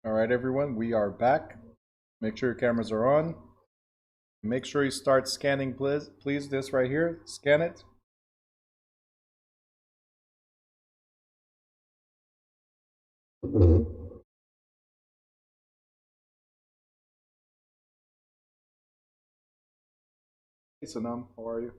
All right, everyone, we are back. Make sure your cameras are on. Make sure you start scanning, please. This right here, scan it. Hey, Sanam, how are you?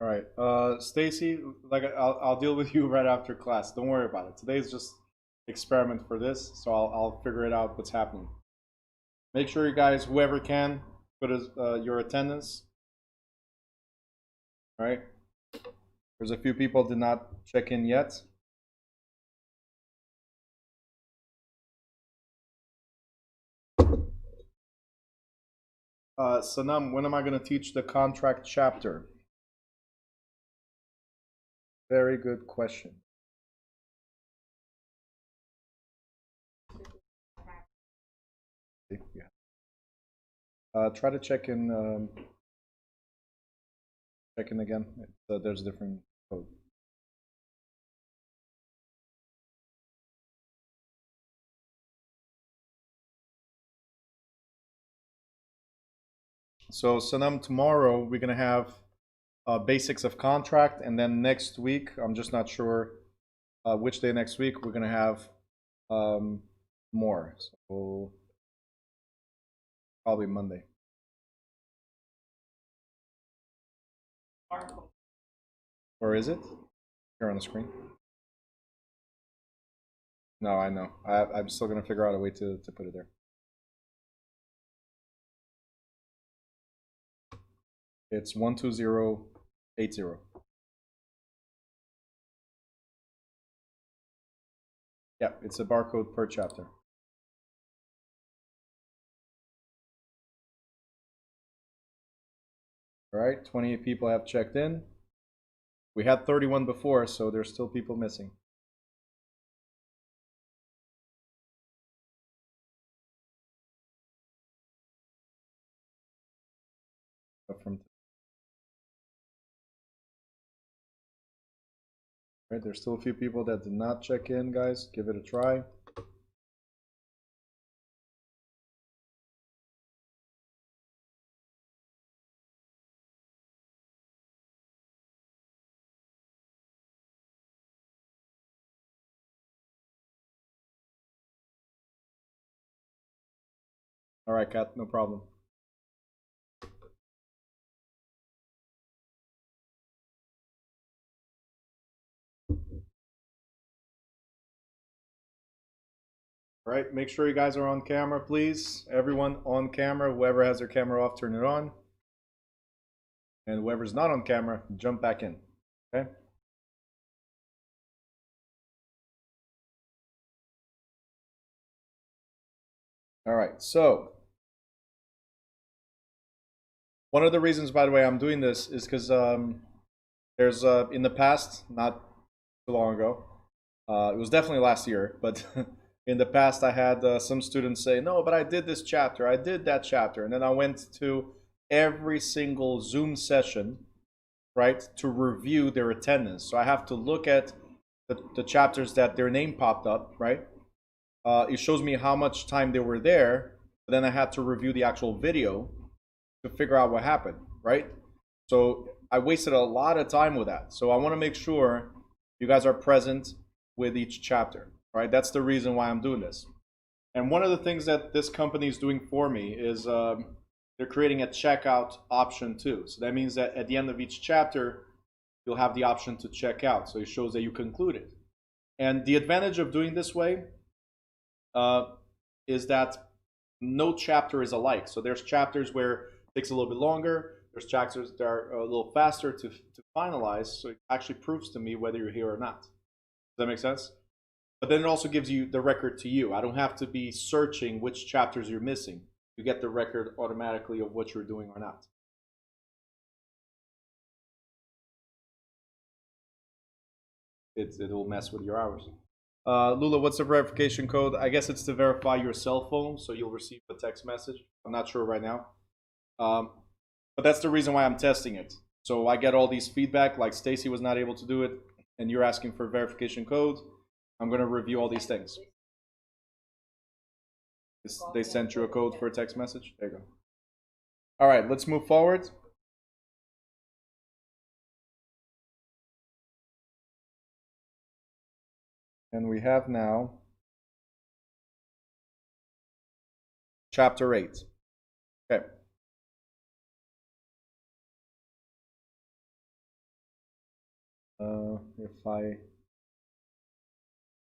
All right, Stacy, like I'll deal with you right after class. Don't worry about it. Today's just experiment for this, so I'll figure it out what's happening. Make sure you guys, whoever can, put your attendance. All right. There's a few people did not check in yet. Sanam, when am I going to teach the contract chapter? Very good question. Yeah. Try to check in. Check in again. There's a different code. So Sanam, tomorrow we're gonna have basics of contract, and then next week I'm just not sure which day next week we're gonna have more. So probably Monday. Where is it? Here on the screen. No, I know. I'm still gonna figure out a way to put it there. It's 12080. Yeah, it's a barcode per chapter. All right, 28 people have checked in. We had 31 before, so there's still people missing. Right, there's still a few people that did not check in, guys. Give it a try. All right, Kat, no problem. All right, make sure you guys are on camera, please. Everyone on camera. Whoever has their camera off, turn it on. And whoever's not on camera, jump back in. Okay? All right, so one of the reasons, by the way, I'm doing this is because there's in the past, not too long ago, it was definitely last year, but in the past I had some students say, no, but I did this chapter, I did that chapter, and then I went to every single Zoom session, right, to review their attendance. So I have to look at the chapters that their name popped up, right? It shows me how much time they were there, but then I had to review the actual video to figure out what happened. right? So I wasted a lot of time with that. So I want to make sure you guys are present with each chapter, right? That's the reason why I'm doing this. And one of the things that this company is doing for me is they're creating a checkout option too. So that means that at the end of each chapter, you'll have the option to check out. So it shows that you concluded. And the advantage of doing this way is that no chapter is alike. So there's chapters where it takes a little bit longer. There's chapters that are a little faster to finalize. So it actually proves to me whether you're here or not. Does that make sense? But then it also gives you the record to you. I don't have to be searching which chapters you're missing. You get the record automatically of what you're doing or not. It'll mess with your hours. Lula, what's the verification code? I guess it's to verify your cell phone, so you'll receive a text message. I'm not sure right now. But that's the reason why I'm testing it. So I get all these feedback, like Stacy was not able to do it, and you're asking for verification code. I'm going to review all these things. They sent you a code for a text message? There you go. All right, let's move forward. And we have now chapter 8. Okay.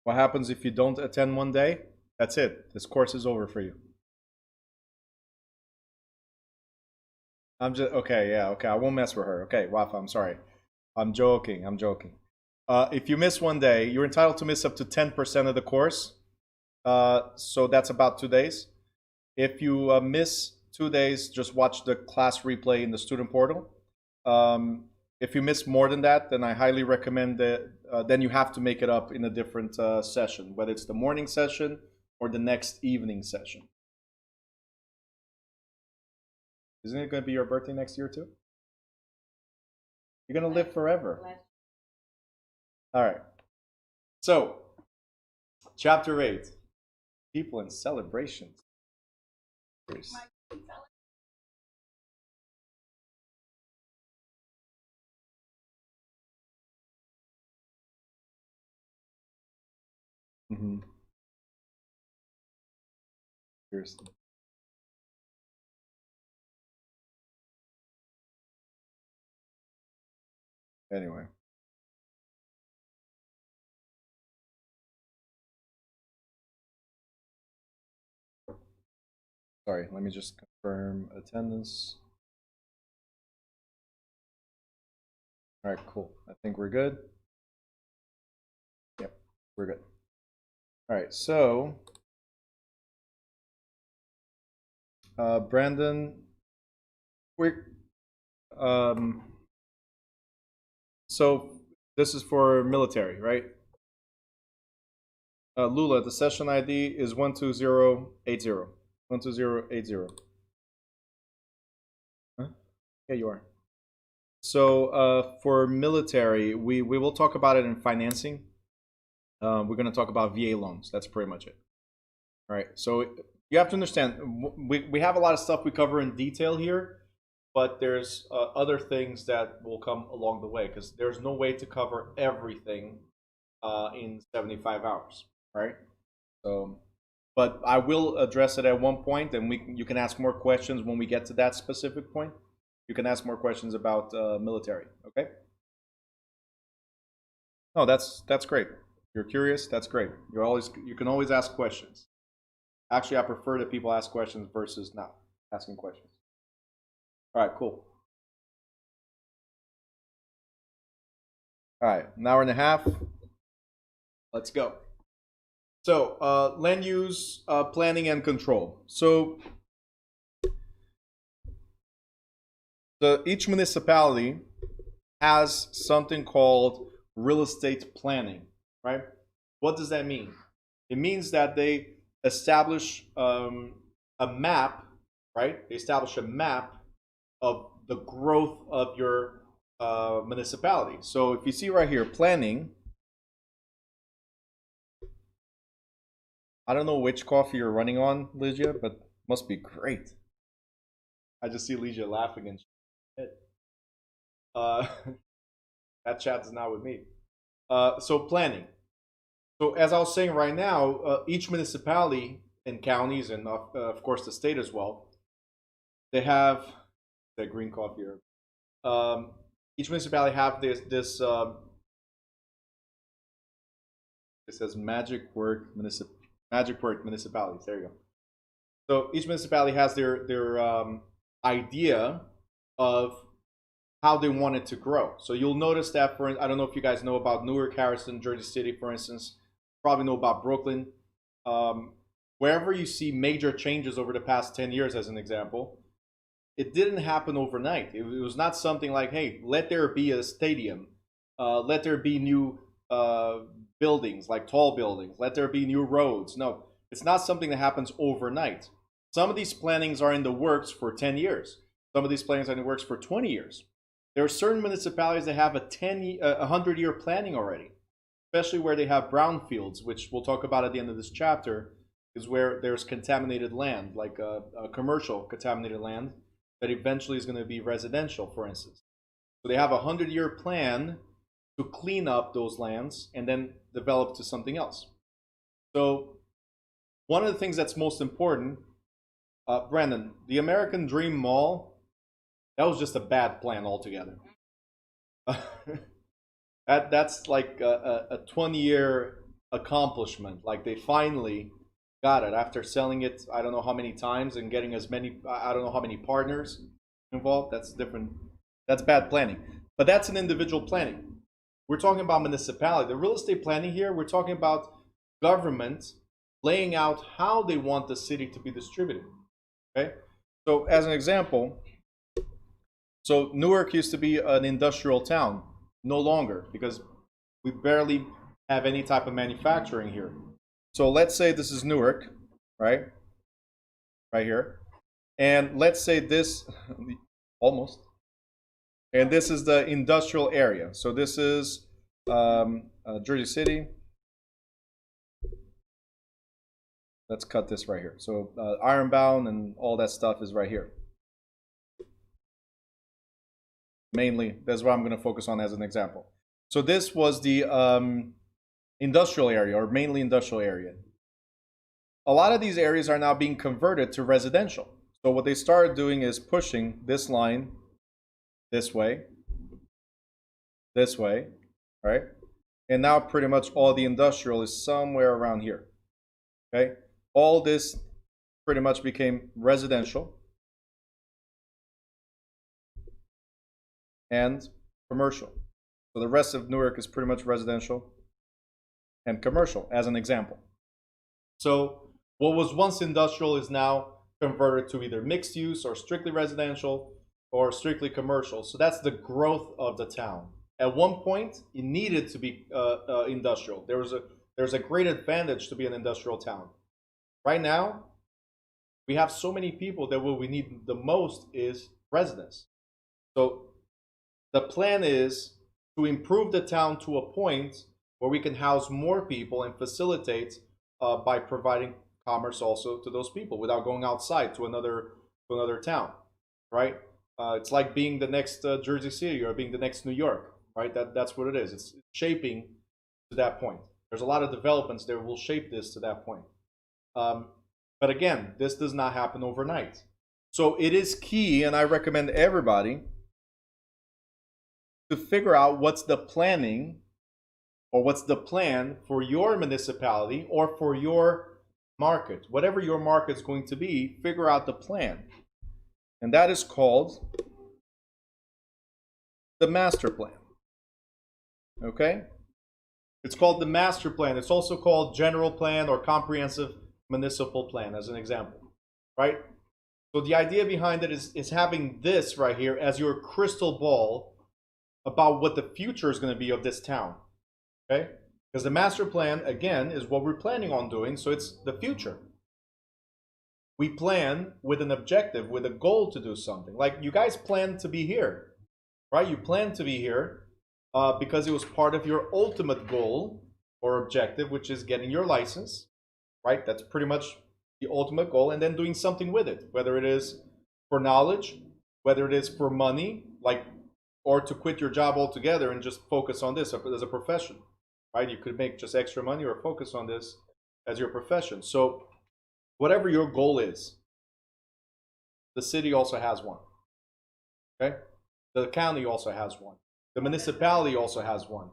What happens if you don't attend one day? That's it. This course is over for you. I'm just okay. Yeah. Okay. I won't mess with her. Okay, Wafa. I'm sorry. I'm joking. I'm joking. If you miss one day, you're entitled to miss up to 10% of the course. So that's about 2 days. If you miss 2 days, just watch the class replay in the student portal. If you miss more than that, then I highly recommend that then you have to make it up in a different session, whether it's the morning session or the next evening session. Isn't it going to be your birthday next year too? You're going to live forever. All right. So, chapter 8, people and celebrations. Mm-hmm. Seriously. Anyway. Sorry, let me just confirm attendance. All right, cool. I think we're good. Yep, we're good. All right, so Brandon, so this is for military, right? Lula, the session ID is 12080. 12080. Huh? Yeah, you are. So for military, we will talk about it in financing. We're going to talk about VA loans. That's pretty much it. All right. So you have to understand, we have a lot of stuff we cover in detail here, but there's other things that will come along the way because there's no way to cover everything in 75 hours, right? So, but I will address it at one point, and you can ask more questions when we get to that specific point. You can ask more questions about military, okay? No, that's great. You're curious, that's great. You can always ask questions. Actually, I prefer that people ask questions versus not asking questions. All right, cool. All right, an hour and a half. Let's go. So, land use planning and control. So, each municipality has something called real estate planning, right? What does that mean? It means that they establish a map, right? They establish a map of the growth of your municipality. So if you see right here, planning, I don't know which coffee you're running on, Lygia, but must be great. I just see Lygia laughing and Uh, that chat is not with me. So planning. So as I was saying right now, each municipality and counties, and of course the state as well, they have the green coffee here. Each municipality have this. It says Magic Word municipalities. There you go. So each municipality has their idea of how they want it to grow. So you'll notice that, I don't know if you guys know about Newark, Harrison, Jersey City, for instance. Probably know about Brooklyn. Wherever you see major changes over the past 10 years, as an example, it didn't happen overnight. It was not something like, hey, let there be a stadium, let there be new buildings, like tall buildings, let there be new roads. No, it's not something that happens overnight. Some of these plannings are in the works for 10 years. Some of these plannings are in the works for 20 years. There are certain municipalities that have a 100-year planning already, especially where they have brownfields, which we'll talk about at the end of this chapter, is where there's contaminated land, like a commercial contaminated land that eventually is going to be residential, for instance. So they have a 100-year plan to clean up those lands and then develop to something else. So one of the things that's most important, Brandon, the American Dream Mall, that was just a bad plan altogether. That's like a 20-year accomplishment. Like they finally got it after selling it I don't know how many times and getting as many, I don't know how many partners involved. That's different. That's bad planning. But that's an individual planning. We're talking about municipality. The real estate planning here, we're talking about government laying out how they want the city to be distributed. Okay? So as an example, so Newark used to be an industrial town, no longer, because we barely have any type of manufacturing here. So let's say this is Newark, right? Right here. And let's say this, almost. And this is the industrial area. So this is Jersey City. Let's cut this right here. So Ironbound and all that stuff is right here. Mainly, that's what I'm going to focus on as an example. So this was the industrial area, or mainly industrial area. A lot of these areas are now being converted to residential. So what they started doing is pushing this line this way, right? And now pretty much all the industrial is somewhere around here, okay? All this pretty much became residential and commercial. So the rest of Newark is pretty much residential and commercial, as an example. So what was once industrial is now converted to either mixed use or strictly residential or strictly commercial. So that's the growth of the town. At one point, it needed to be industrial. There's a great advantage to be an industrial town. Right now, we have so many people that what we need the most is residents. So the plan is to improve the town to a point where we can house more people and facilitate by providing commerce also to those people without going outside to another town, right? It's like being the next Jersey City or being the next New York, right? That's what it is. It's shaping to that point. There's a lot of developments that will shape this to that point. But again, this does not happen overnight. So it is key, and I recommend everybody to figure out what's the planning or what's the plan for your municipality or for your market. Whatever your market is going to be, figure out the plan. And that is called the master plan. Okay? It's called the master plan. It's also called general plan or comprehensive municipal plan, as an example, right? So the idea behind it is having this right here as your crystal ball about what the future is going to be of this town, okay? Because the master plan, again, is what we're planning on doing, so it's the future. We plan with an objective, with a goal to do something. Like you guys plan to be here, right? You plan to be here because it was part of your ultimate goal or objective, which is getting your license, right? That's pretty much the ultimate goal, and then doing something with it, whether it is for knowledge, whether it is for money, like, or to quit your job altogether and just focus on this as a profession, right? You could make just extra money or focus on this as your profession. So whatever your goal is, the city also has one, okay? The county also has one. The municipality also has one.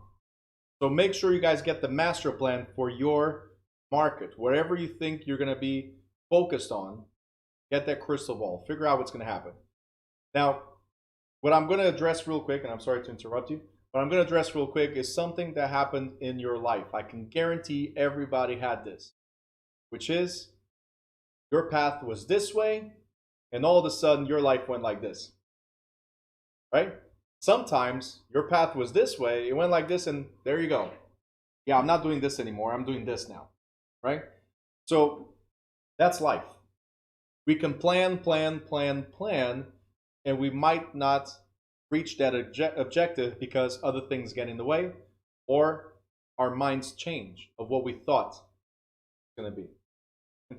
So make sure you guys get the master plan for your market. Whatever you think you're going to be focused on, get that crystal ball. Figure out what's going to happen. Now, what I'm going to address real quick, and I'm sorry to interrupt you, what I'm going to address real quick is something that happened in your life. I can guarantee everybody had this, which is your path was this way, and all of a sudden your life went like this, right? Sometimes your path was this way, it went like this, and there you go. Yeah, I'm not doing this anymore. I'm doing this now, right? So that's life. We can plan, and we might not reach that objective because other things get in the way, or our minds change of what we thought it's going to be.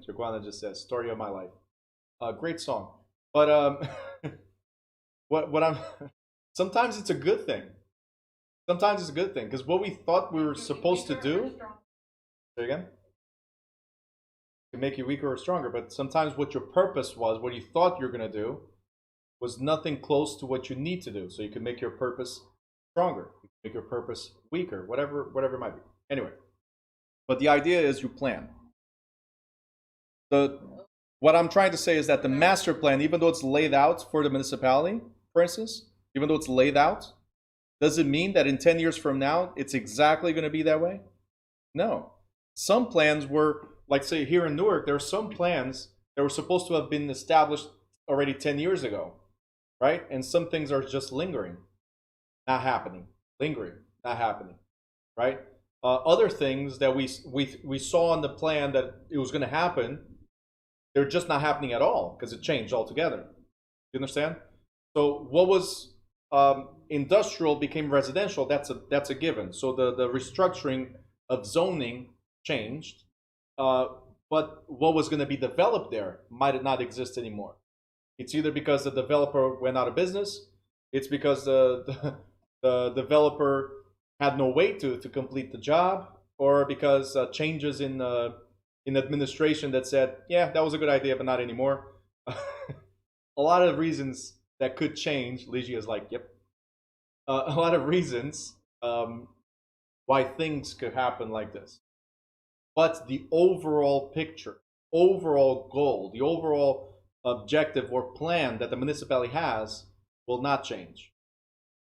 Jaguana just says, "Story of my life." Great song, but what I'm sometimes it's a good thing. Sometimes it's a good thing because what we thought we were supposed to do. Say again. Can make you weaker or stronger, but sometimes what your purpose was, what you thought you're going to do, was nothing close to what you need to do. So you can make your purpose stronger, you can make your purpose weaker, whatever it might be. Anyway, but the idea is you plan. What I'm trying to say is that the master plan, even though it's laid out for the municipality, for instance, even though it's laid out, does it mean that in 10 years from now it's exactly going to be that way? No. Some plans were, like say here in Newark, there are some plans that were supposed to have been established already 10 years ago, right? And some things are just lingering, not happening, lingering, not happening, right? Other things that we saw on the plan that it was going to happen, they're just not happening at all because it changed altogether. You understand? So what was industrial became residential. That's a given. So the restructuring of zoning changed, but what was going to be developed there might not exist anymore. It's either because the developer went out of business, it's because the developer had no way to complete the job, or because changes in administration that said, yeah, that was a good idea, but not anymore. A lot of reasons that could change. Ligia is like, yep. A lot of reasons why things could happen like this. But the overall picture, overall goal, the overall objective or plan that the municipality has will not change.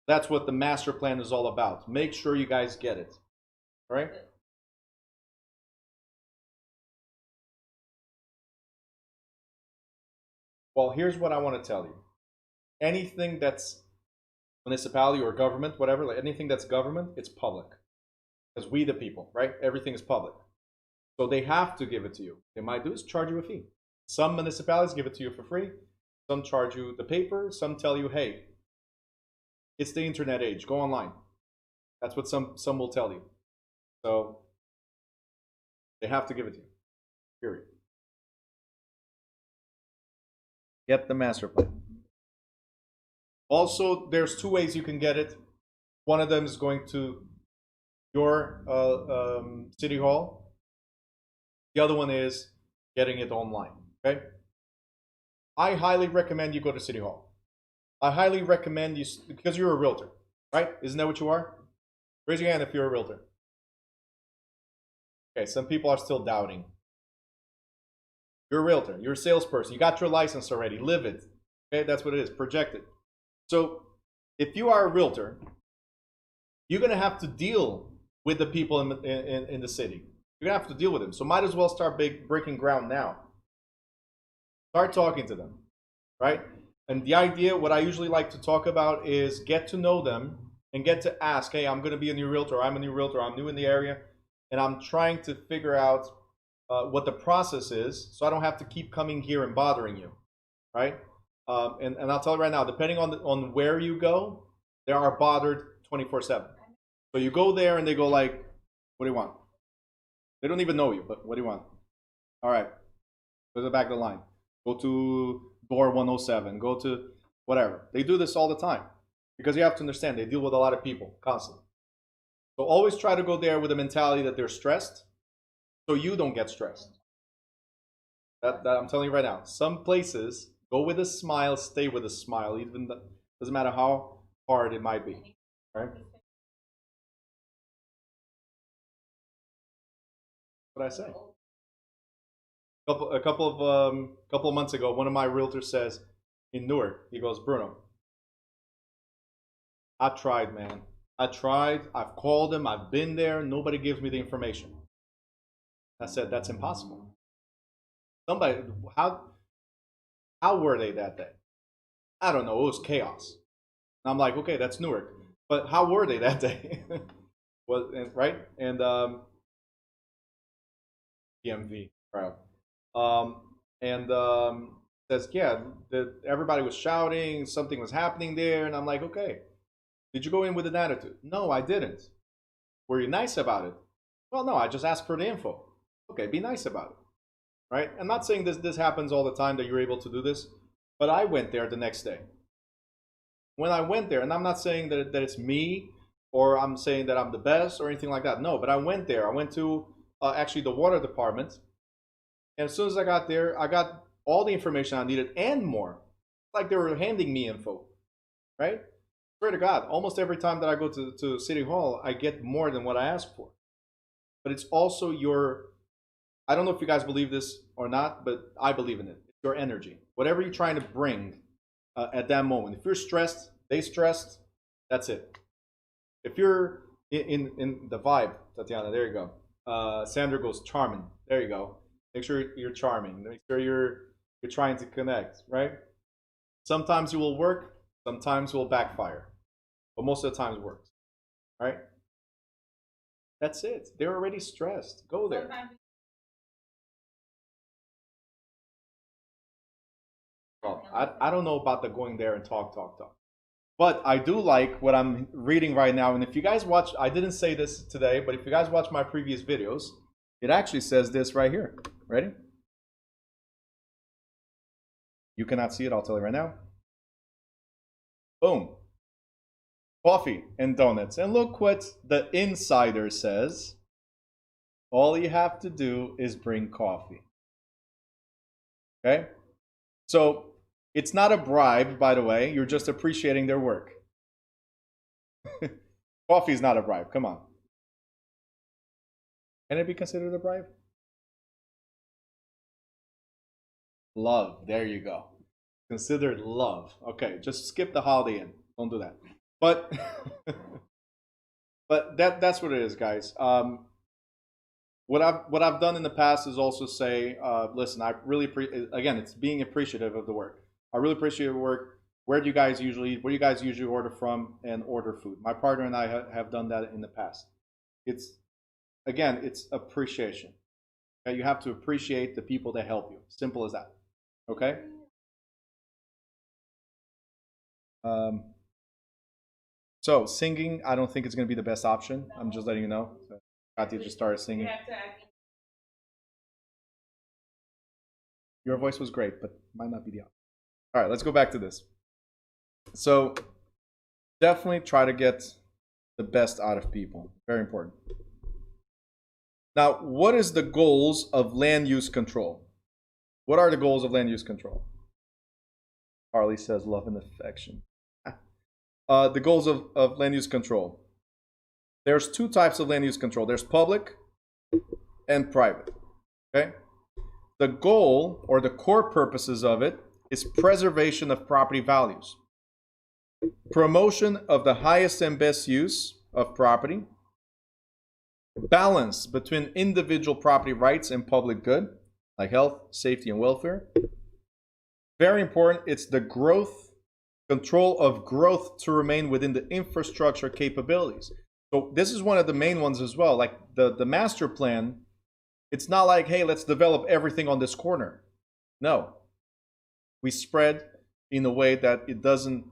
That's what the master plan is all about. Make sure you guys get it. All right? Well, here's what I want to tell you. Anything that's municipality or government, whatever, like anything that's government, it's public. Because we the people, right? Everything is public. So they have to give it to you. They might do is charge you a fee. Some municipalities give it to you for free. Some charge you the paper. Some tell you, hey, it's the internet age. Go online. That's what some will tell you. So they have to give it to you. Period. Get the master plan. Also, there's two ways you can get it. One of them is going to your city hall. The other one is getting it online. Okay. I highly recommend you go to city hall. I highly recommend you, because you're a realtor, right? Isn't that what you are? Raise your hand if you're a realtor. Okay, some people are still doubting. You're a realtor. You're a salesperson. You got your license already. Live it. Okay, that's what it is. Project it. So if you are a realtor, you're going to have to deal with the people in the city. You're going to have to deal with them. So might as well start breaking ground now. Start talking to them, right? And the idea, what I usually like to talk about is get to know them and get to ask, hey, I'm going to be a new realtor. I'm a new realtor. I'm new in the area. And I'm trying to figure out what the process is so I don't have to keep coming here and bothering you, right? And I'll tell you right now, depending on where you go, they are bothered 24/7. So you go there and they go like, what do you want? They don't even know you, but what do you want? All right, go to the back of the line. Go to door 107. Go to whatever. They do this all the time because you have to understand they deal with a lot of people constantly. So always try to go there with a mentality that they're stressed so you don't get stressed. That I'm telling you right now. Some places, go with a smile, stay with a smile, even doesn't matter how hard it might be. Right? What I say? A couple of months ago, one of my realtors says in Newark, he goes, Bruno, I tried, man. I tried. I've called them. I've been there. Nobody gives me the information. I said, that's impossible. Somebody, how were they that day? I don't know. It was chaos. And I'm like, okay, that's Newark. But how were they that day? Right? And DMV, right? Says, yeah, everybody was shouting, something was happening there, and I'm like, okay, did you go in with an attitude? No, I didn't. Were you nice about it? Well, no, I just asked for the info. Okay, be nice about it, right? I'm not saying this happens all the time that you're able to do this, but I went there the next day. When I went there, and I'm not saying that it's me, or I'm saying that I'm the best or anything like that. No, but I went there. I went to actually the water department. And as soon as I got there, I got all the information I needed and more. Like they were handing me info, right? Swear to God, almost every time that I go to City Hall, I get more than what I asked for. But it's also I don't know if you guys believe this or not, but I believe in it. It's your energy. Whatever you're trying to bring at that moment. If you're stressed, they stressed, that's it. If you're in the vibe, Tatiana, there you go. Sandra goes charming. There you go. Make sure you're charming. Make sure you're trying to connect, right? Sometimes it will work. Sometimes it will backfire. But most of the time it works, right? That's it. They're already stressed. Go there. Well, I don't know about the going there and talk. But I do like what I'm reading right now. And if you guys watch, I didn't say this today, but if you guys watch my previous videos, it actually says this right here. Ready? You cannot see it. I'll tell you right now. Boom. Coffee and donuts. And look what the insider says. All you have to do is bring coffee. Okay? So it's not a bribe, by the way. You're just appreciating their work. Coffee is not a bribe. Come on. Can it be considered a bribe? Love. There you go. Considered love. Okay, just skip the Holiday Inn. Don't do that. But but that's what it is, guys. What I've done in the past is also say, listen, I really again, it's being appreciative of the work. I really appreciate your work. Where do you guys usually order from and order food? My partner and I have done that in the past. It's appreciation. Okay? You have to appreciate the people that help you. Simple as that. Okay. So singing, I don't think it's going to be the best option. I'm just letting you know. So, Katya just started singing. Your voice was great, but might not be the option. All right, let's go back to this. So definitely try to get the best out of people. Very important. Now, what is the goals of land use control? What are the goals of land use control? Harley says love and affection. The goals of land use control. There's two types of land use control. There's public and private. Okay? The goal or the core purposes of it is preservation of property values, promotion of the highest and best use of property, balance between individual property rights and public good, like health, safety, and welfare. Very important, it's the control of growth to remain within the infrastructure capabilities. So this is one of the main ones as well. Like the master plan, it's not like, hey, let's develop everything on this corner. No. We spread in a way that it doesn't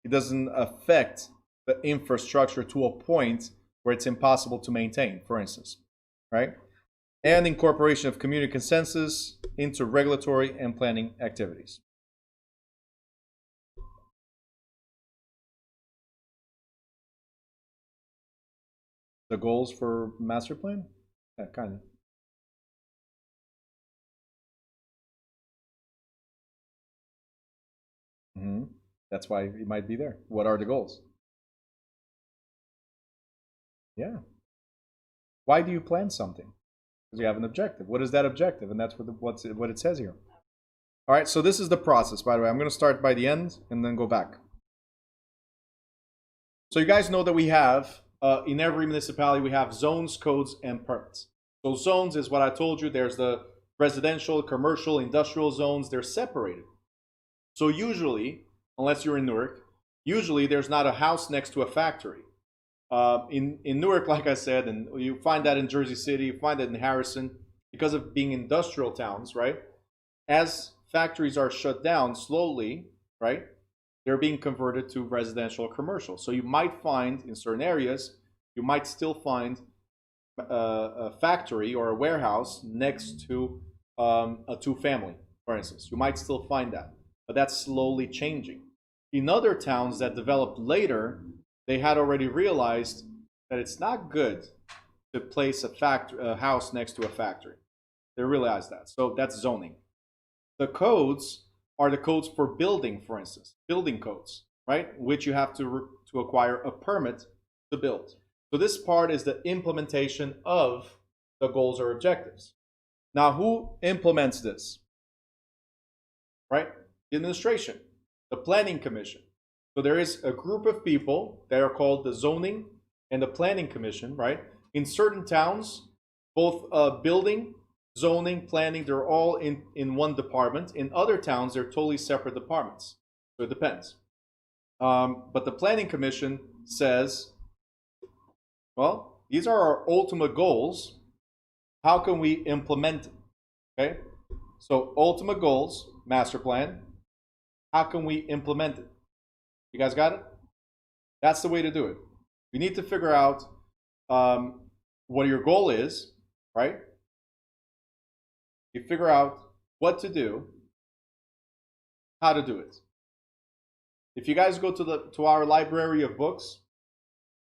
affect the infrastructure to a point where it's impossible to maintain, for instance, right? And incorporation of community consensus into regulatory and planning activities. The goals for master plan? Yeah, kind of. That's why it might be there. What are the goals? Yeah. Why do you plan something? Because you have an objective. What is that objective? And that's what it says here. All right, so this is the process, by the way. I'm going to start by the end and then go back. So you guys know that we have, in every municipality, we have zones, codes, and permits. So zones is what I told you. There's the residential, commercial, industrial zones. They're separated. So usually, unless you're in Newark, usually there's not a house next to a factory. In Newark, like I said, and you find that in Jersey City, you find that in Harrison, because of being industrial towns, right? As factories are shut down slowly, right? They're being converted to residential or commercial. So you might find in certain areas, you might still find a factory or a warehouse next to a two-family, for instance. You might still find that, but that's slowly changing. In other towns that developed later, they had already realized that it's not good to place a house next to a factory. They realized that. So that's zoning. The codes are the codes for building, for instance, building codes, right? Which you have to acquire a permit to build. So this part is the implementation of the goals or objectives. Now, who implements this? Right? The administration, the planning commission. So there is a group of people that are called the zoning and the planning commission, right? In certain towns, both building, zoning, planning, they're all in one department. In other towns, they're totally separate departments. So it depends. But the planning commission says, well, these are our ultimate goals. How can we implement it? Okay? So ultimate goals, master plan. How can we implement it? You guys got it? That's the way to do it. You need to figure out what your goal is, right? You figure out what to do, how to do it. If you guys go to our library of books,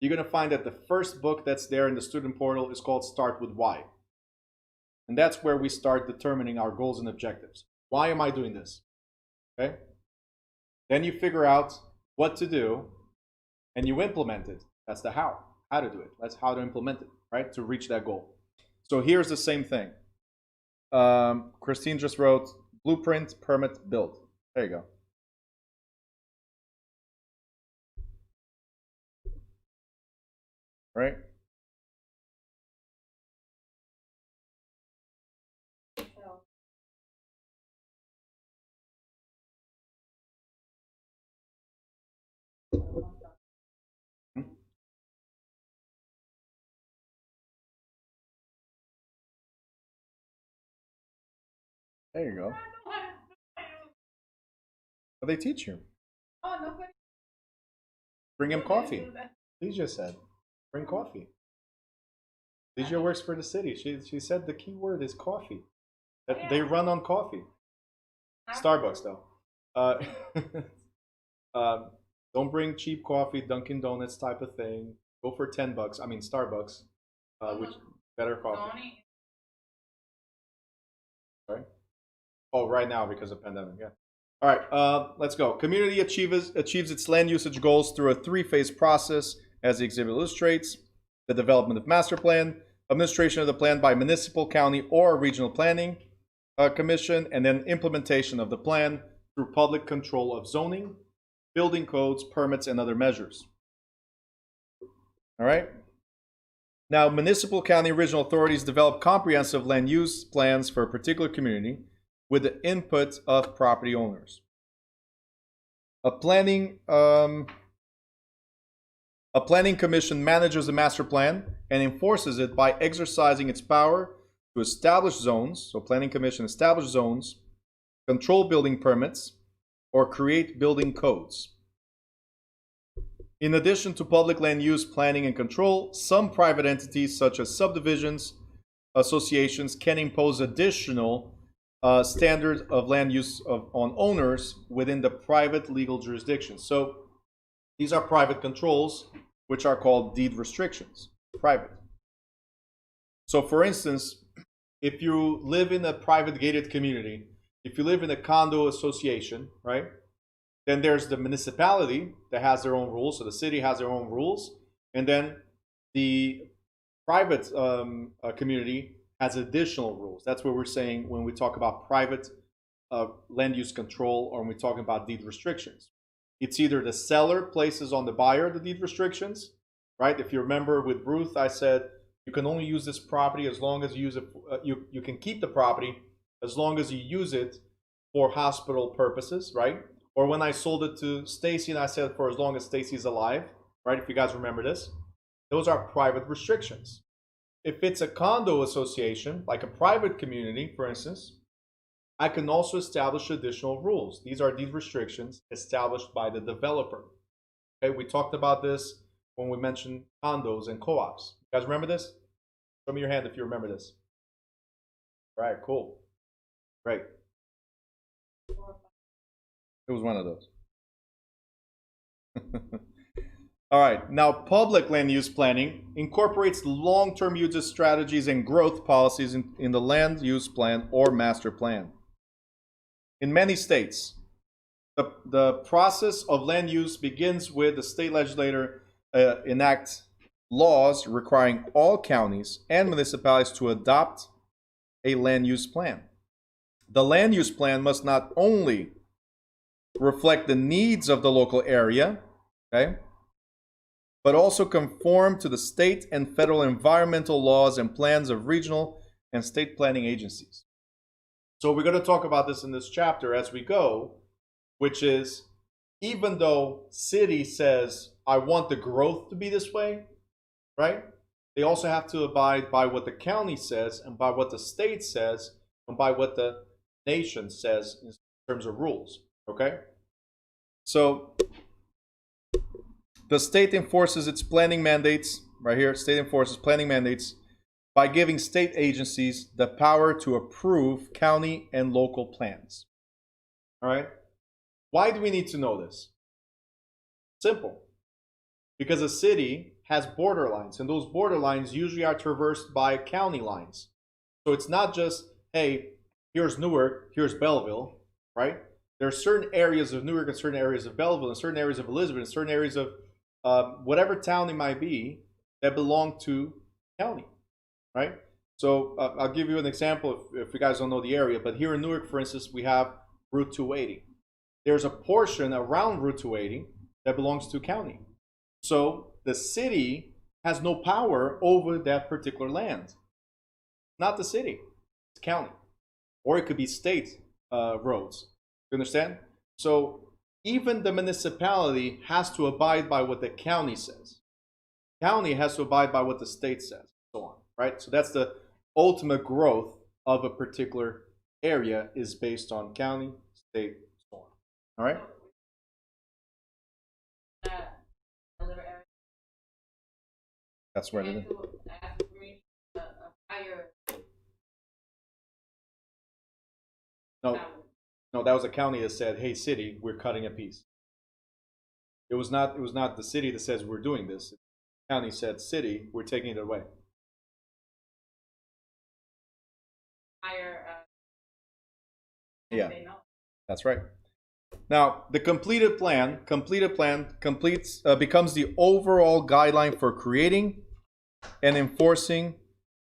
you're going to find that the first book that's there in the student portal is called Start with Why. And that's where we start determining our goals and objectives. Why am I doing this? Okay? Then you figure out what to do and you implement it. That's the how to do it. That's how to implement it, right? To reach that goal. So here's the same thing. Christine just wrote blueprint, permit, build. There you go. Right? There you go. What they teach you? Bring him coffee. He just said, bring coffee. Ligia works for the city. She said the key word is coffee. That they run on coffee. Starbucks though. Don't bring cheap coffee, Dunkin' Donuts type of thing. Go for $10. I mean Starbucks, which better coffee. Sorry. Oh, right now because of pandemic. Yeah. All right. Let's go. Community achieves its land usage goals through a three-phase process, as the exhibit illustrates: the development of master plan, administration of the plan by municipal, county, or regional planning commission, and then implementation of the plan through public control of zoning, building codes, permits, and other measures. All right. Now, municipal, county, regional authorities develop comprehensive land use plans for a particular community with the input of property owners. A planning commission manages the master plan and enforces it by exercising its power to establish zones. So planning commission establish zones, control building permits, or create building codes. In addition to public land use planning and control, some private entities such as subdivisions, associations can impose additional standards of land use on owners within the private legal jurisdiction. So these are private controls, which are called deed restrictions. private. So for instance, if you live in a private gated community, if you live in a condo association, right, then there's the municipality that has their own rules. So the city has their own rules. And then the private community has additional rules. That's what we're saying when we talk about private land use control, or when we're talking about deed restrictions. It's either the seller places on the buyer the deed restrictions, right? If you remember with Ruth, I said you can only use this property as long as you use it. You can keep the property as long as you use it for hospital purposes, right? Or when I sold it to Stacy, and I said for as long as Stacy's alive, right? If you guys remember this, those are private restrictions. If it's a condo association, like a private community, for instance, I can also establish additional rules. These are deed restrictions established by the developer. Okay, we talked about this when we mentioned condos and co-ops. You guys remember this? Show me your hand if you remember this. All right, cool. Great. It was one of those. All right, now public land use planning incorporates long-term uses strategies and growth policies in the land use plan or master plan. In many states, the process of land use begins with the state legislature enact laws requiring all counties and municipalities to adopt a land use plan. The land use plan must not only reflect the needs of the local area, okay, but also conform to the state and federal environmental laws and plans of regional and state planning agencies. So we're going to talk about this in this chapter as we go, which is, even though city says, I want the growth to be this way, right? They also have to abide by what the county says and by what the state says and by what the nation says in terms of rules, okay? So the state enforces its planning mandates, right here, state enforces planning mandates by giving state agencies the power to approve county and local plans. All right? Why do we need to know this? Simple. Because a city has border lines, and those border lines usually are traversed by county lines. So it's not just, hey, here's Newark, here's Belleville, right? There are certain areas of Newark and certain areas of Belleville and certain areas of Elizabeth and certain areas of whatever town it might be that belong to county, right? So I'll give you an example if you guys don't know the area, but here in Newark, for instance, we have Route 280. There's a portion around Route 280 that belongs to county. So the city has no power over that particular land. Not the city, it's county. Or it could be state roads. You understand? So even the municipality has to abide by what the county says. County has to abide by what the state says, so on, right? So that's the ultimate growth of a particular area is based on county, state, so on. All right? That's where it is. No, that was a county that said, "Hey, city, we're cutting a piece." It was not the city that says we're doing this. The county said, "City, we're taking it away." Yeah, that's right. Now, the completed plan becomes the overall guideline for creating and enforcing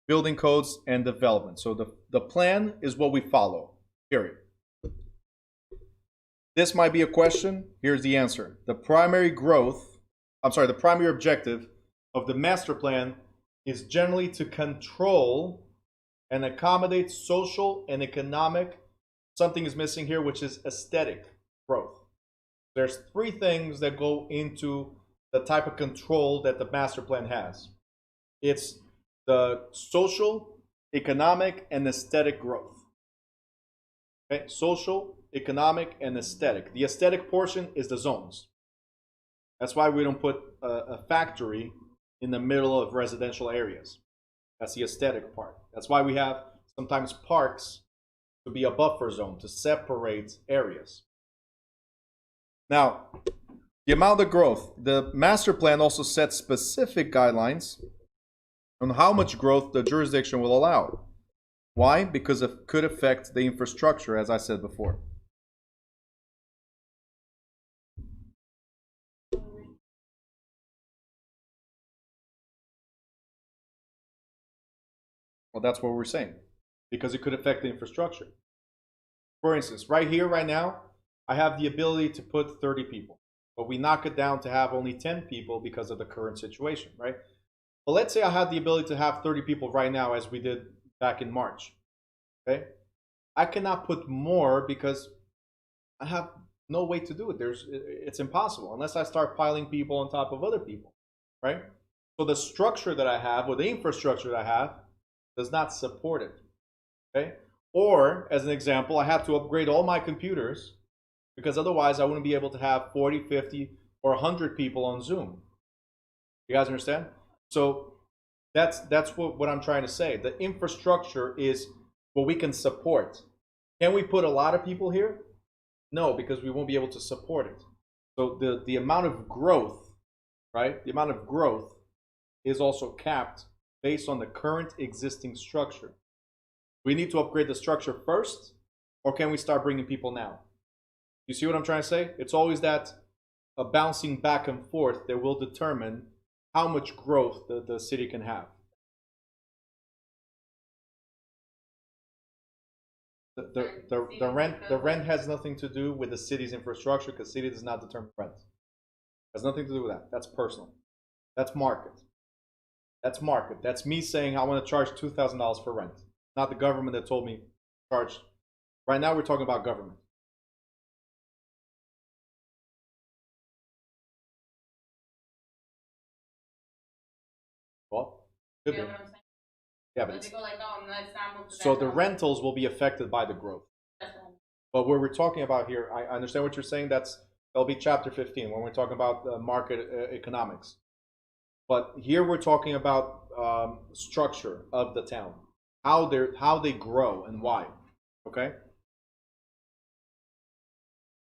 building codes and development. So the plan is what we follow, period. This might be a question. Here's the answer. The primary objective of the master plan is generally to control and accommodate social and economic, something is missing here, which is aesthetic growth. There's three things that go into the type of control that the master plan has. It's the social, economic, and aesthetic growth. Okay, social, economic, and aesthetic. The aesthetic portion is the zones. That's why we don't put a factory in the middle of residential areas. That's the aesthetic part. That's why we have sometimes parks to be a buffer zone to separate areas. Now, the amount of growth. The master plan also sets specific guidelines on how much growth the jurisdiction will allow. Why? Because it could affect the infrastructure, as I said before. Well, that's what we're saying. Because it could affect the infrastructure. For instance, right here, right now, I have the ability to put 30 people. But we knock it down to have only 10 people because of the current situation, right? But let's say I had the ability to have 30 people right now, as we did back in March. Okay? I cannot put more because I have no way to do it. It's impossible unless I start piling people on top of other people, right? So the structure that I have, or the infrastructure that I have, does not support it. Okay? Or, as an example, I have to upgrade all my computers because otherwise I wouldn't be able to have 40, 50, or 100 people on Zoom. You guys understand? So that's what I'm trying to say. The infrastructure is what we can support. Can we put a lot of people here? No, because we won't be able to support it. So the amount of growth, right? The amount of growth is also capped based on the current existing structure. We need to upgrade the structure first, or can we start bringing people now? You see what I'm trying to say? It's always that bouncing back and forth that will determine how much growth the city can have. The rent has nothing to do with the city's infrastructure, because city does not determine rent. It has nothing to do with that. That's personal. That's market. That's market. That's me saying I want to charge $2,000 for rent. Not the government that told me to charge. Right now we're talking about government. Well, could be. Yeah, but so the rentals will be affected by the growth. But what we're talking about here, I understand what you're saying. That'll be chapter 15 when we're talking about market economics. But here we're talking about structure of the town, how they grow and why. Okay.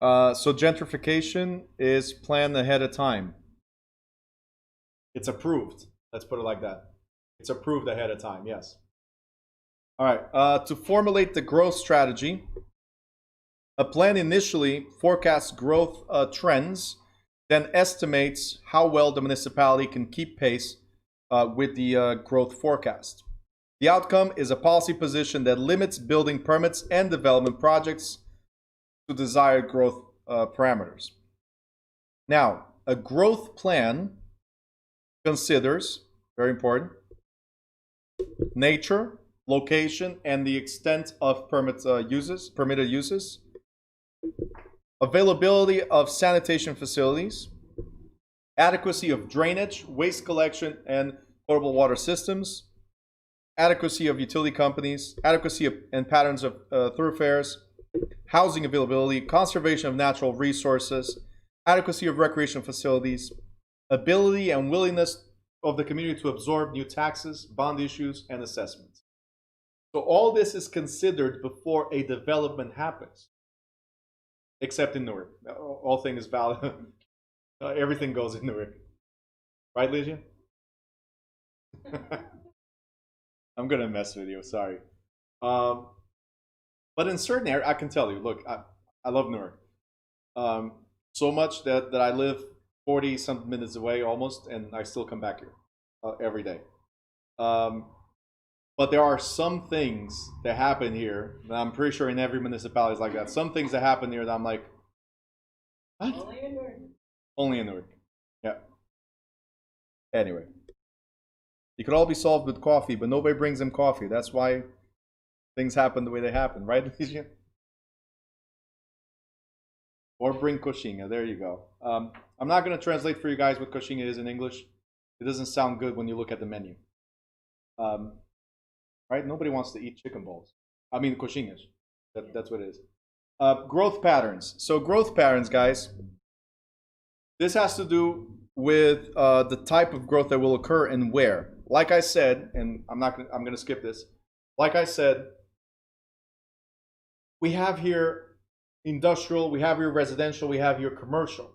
So gentrification is planned ahead of time. It's approved. Let's put it like that. It's approved ahead of time. Yes. All right. To formulate the growth strategy, a plan initially forecasts growth trends, then estimates how well the municipality can keep pace with the growth forecast. The outcome is a policy position that limits building permits and development projects to desired growth parameters. Now, a growth plan considers, very important, nature, location, and the extent of permitted uses, availability of sanitation facilities, adequacy of drainage, waste collection, and potable water systems, adequacy of utility companies, adequacy of, and patterns of thoroughfares, housing availability, conservation of natural resources, adequacy of recreation facilities, ability and willingness of the community to absorb new taxes, bond issues, and assessments. So all this is considered before a development happens, except in Newark. All things valid. Everything goes in Newark. Right, Legion? I'm going to mess with you, sorry. But in certain areas, I can tell you, look, I love Newark. So much that I live 40-something minutes away almost, and I still come back here every day. But there are some things that happen here, and I'm pretty sure in every municipality is like that. Some things that happen here that I'm like, what? Only in Newark. Only in Newark. Yeah. Anyway. It could all be solved with coffee, but nobody brings them coffee. That's why things happen the way they happen, right, Alicia? Or bring coxinha. There you go. I'm not going to translate for you guys what coxinha is in English. It doesn't sound good when you look at the menu. Right? Nobody wants to eat chicken balls. I mean, coxinhas. That's what it is. Growth patterns. So growth patterns, guys. This has to do with the type of growth that will occur and where. Like I said, and I'm going to skip this. Like I said, we have here industrial, we have here residential, we have here commercial.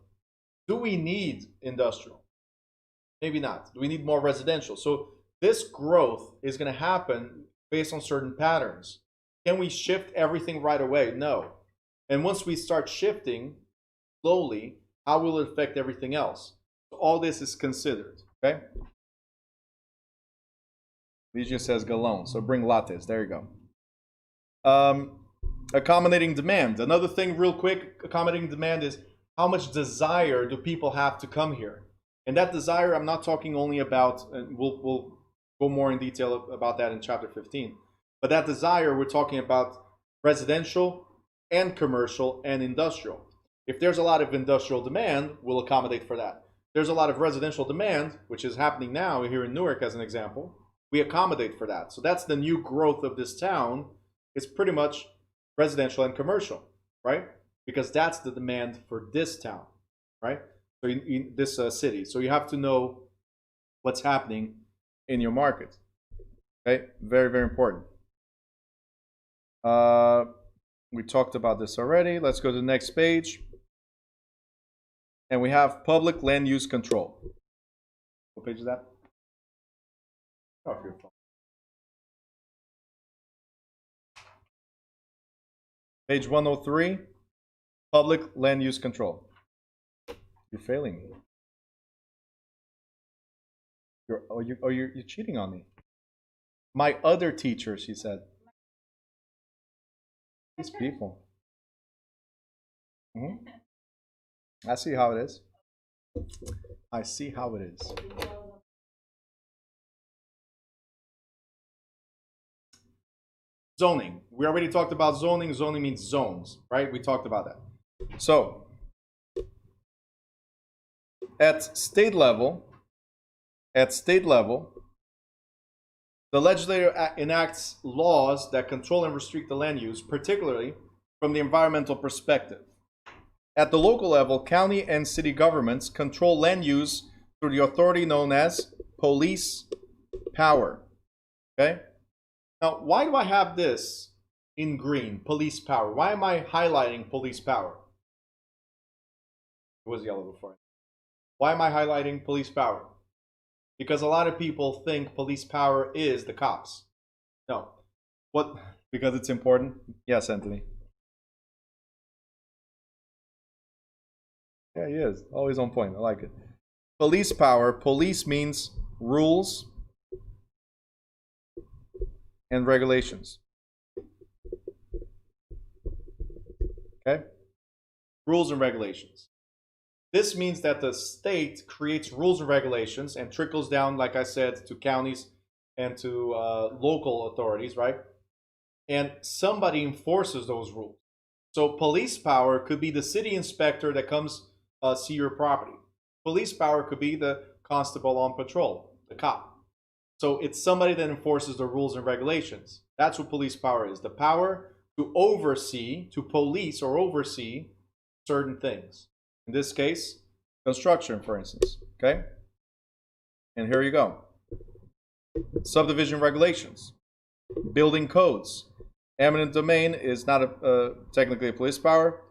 Do we need industrial? Maybe not. Do we need more residential? So this growth is going to happen based on certain patterns. Can we shift everything right away? No. And once we start shifting slowly, how will it affect everything else? So all this is considered, okay? Ligia says galon, so bring lattes. There you go. Accommodating demand. Another thing real quick, accommodating demand is how much desire do people have to come here? And that desire, I'm not talking only about, and we'll go more in detail about that in chapter 15. But that desire, we're talking about residential and commercial and industrial. If there's a lot of industrial demand, we'll accommodate for that. There's a lot of residential demand, which is happening now here in Newark as an example. We accommodate for that. So that's the new growth of this town. It's pretty much residential and commercial, right? Because that's the demand for this town, right? So in this city. So you have to know what's happening in your market. Okay, very, very important. We talked about this already. Let's go to the next page. And we have public land use control. What page is that? Off your phone. Page 103, public land use control. You're failing me. You're cheating on me. My other teacher, she said. These people. I see how it is. I see how it is. Zoning. We already talked about zoning. Zoning means zones, right? We talked about that. So, at state level, the legislature enacts laws that control and restrict the land use, particularly from the environmental perspective. At the local level, county and city governments control land use through the authority known as police power. Okay? Now, why do I have this in green, police power? Why am I highlighting police power? It was yellow before. Why am I highlighting police power? Because a lot of people think police power is the cops. No. What? Because it's important? Yes, Anthony. Yeah, he is. Always on point. I like it. Police power. Police means rules and regulations. Okay? Rules and regulations. This means that the state creates rules and regulations and trickles down, like I said, to counties and to local authorities, right? And somebody enforces those rules. So police power could be the city inspector that comes see your property. Police power could be the constable on patrol, the cop. So it's somebody that enforces the rules and regulations. That's what police power is. The power to oversee, to police or oversee certain things. In this case, construction, for instance. Okay? And here you go. Subdivision regulations, building codes. Eminent domain is not technically a police power.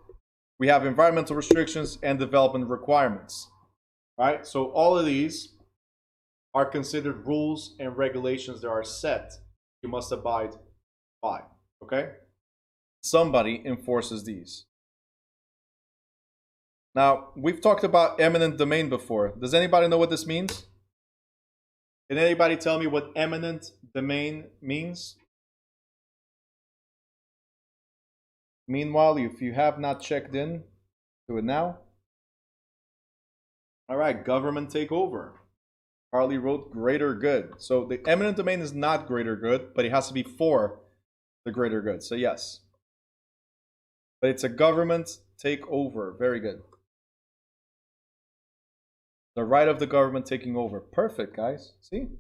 We have environmental restrictions and development requirements. Right? So all of these are considered rules and regulations that are set. You must abide by. Okay? Somebody enforces these. Now, we've talked about eminent domain before. Does anybody know what this means? Can anybody tell me what eminent domain means? Meanwhile, if you have not checked in, do it now. All right, government takeover. Harley wrote greater good. So the eminent domain is not greater good, but it has to be for the greater good. So yes. But it's a government takeover. Very good. The right of the government taking over. Perfect, guys. See? I'm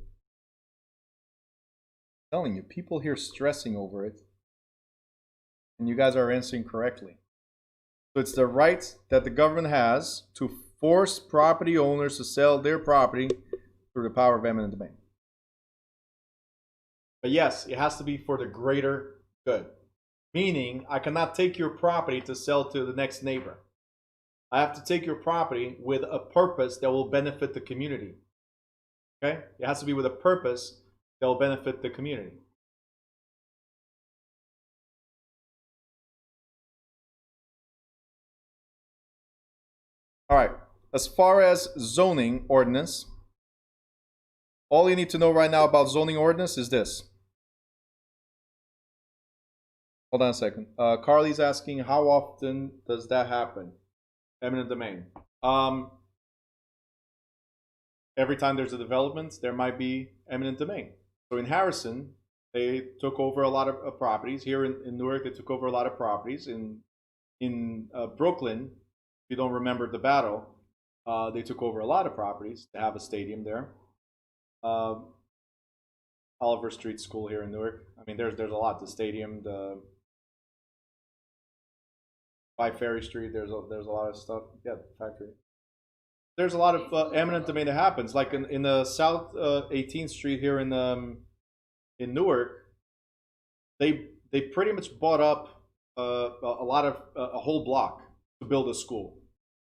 telling you, people here stressing over it. And you guys are answering correctly. So it's the right that the government has to force property owners to sell their property through the power of eminent domain. But yes, it has to be for the greater good. Meaning, I cannot take your property to sell to the next neighbor. I have to take your property with a purpose that will benefit the community. Okay? It has to be with a purpose that will benefit the community. All right. As far as zoning ordinance, all you need to know right now about zoning ordinance is this. Hold on a second. Carly's asking, how often does that happen? Eminent domain. Every time there's a development, there might be eminent domain. So in Harrison, they took over a lot of properties. Here in Newark, they took over a lot of properties. In Brooklyn, if you don't remember the battle, they took over a lot of properties to have a stadium there. Oliver Street School here in Newark. I mean, there's a lot. The stadium, the by Ferry Street, there's a lot of stuff. Yeah, the factory. There's a lot of eminent domain that happens, like in the South 18th Street here in Newark. They pretty much bought up a lot of a whole block to build a school,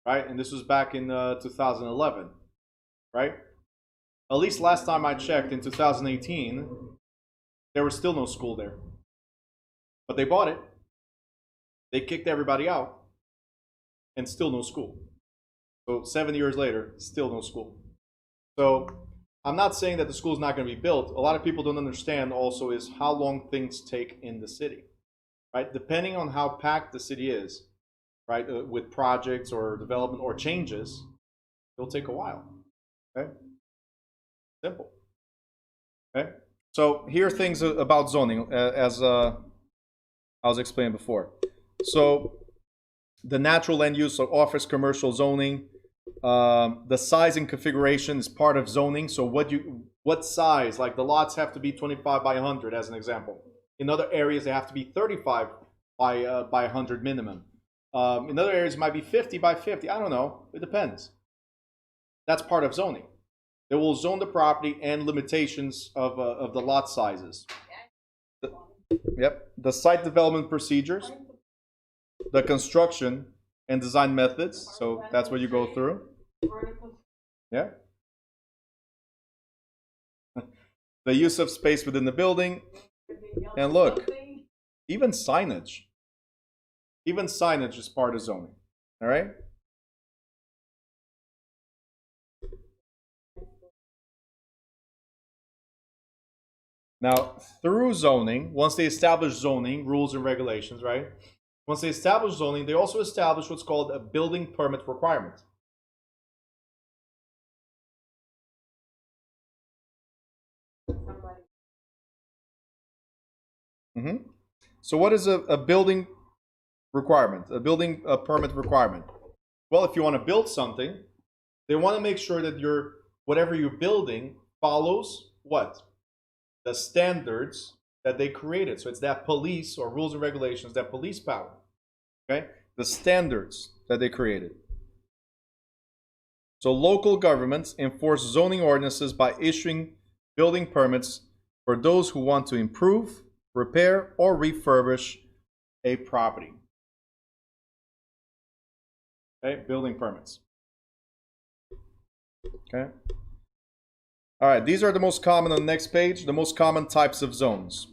right? And this was back in 2011, right? At least last time I checked in 2018, there was still no school there, but they bought it. They kicked everybody out, and still no school. So 7 years later, still no school. So I'm not saying that the school is not going to be built. A lot of people don't understand also is how long things take in the city, right? Depending on how packed the city is, right, with projects or development or changes, it'll take a while. Okay, simple. Okay, so here are things about zoning as I was explaining before. So the natural land use of office commercial zoning. The size and configuration is part of zoning. So what size? Like the lots have to be 25 by 100 as an example. In other areas, they have to be 35 by 100 minimum. In other areas, it might be 50 by 50. I don't know. It depends. That's part of zoning. They will zone the property and limitations of the lot sizes. Yep. The site development procedures, the construction and design methods. So that's what you go through. Yeah. The use of space within the building. And look, even signage. Even signage is part of zoning. All right? Now, through zoning, once they establish zoning, rules and regulations, right? Once they establish zoning, they also establish what's called a building permit requirement. So what is a building requirement? A building permit requirement? Well, if you want to build something, they want to make sure that whatever you're building follows what? The standards that they created. So it's that police or rules and regulations, that police power. Okay? The standards that they created. So local governments enforce zoning ordinances by issuing building permits for those who want to improve, repair, or refurbish a property. Okay, building permits. Okay. All right, these are the most common on the next page, the most common types of zones.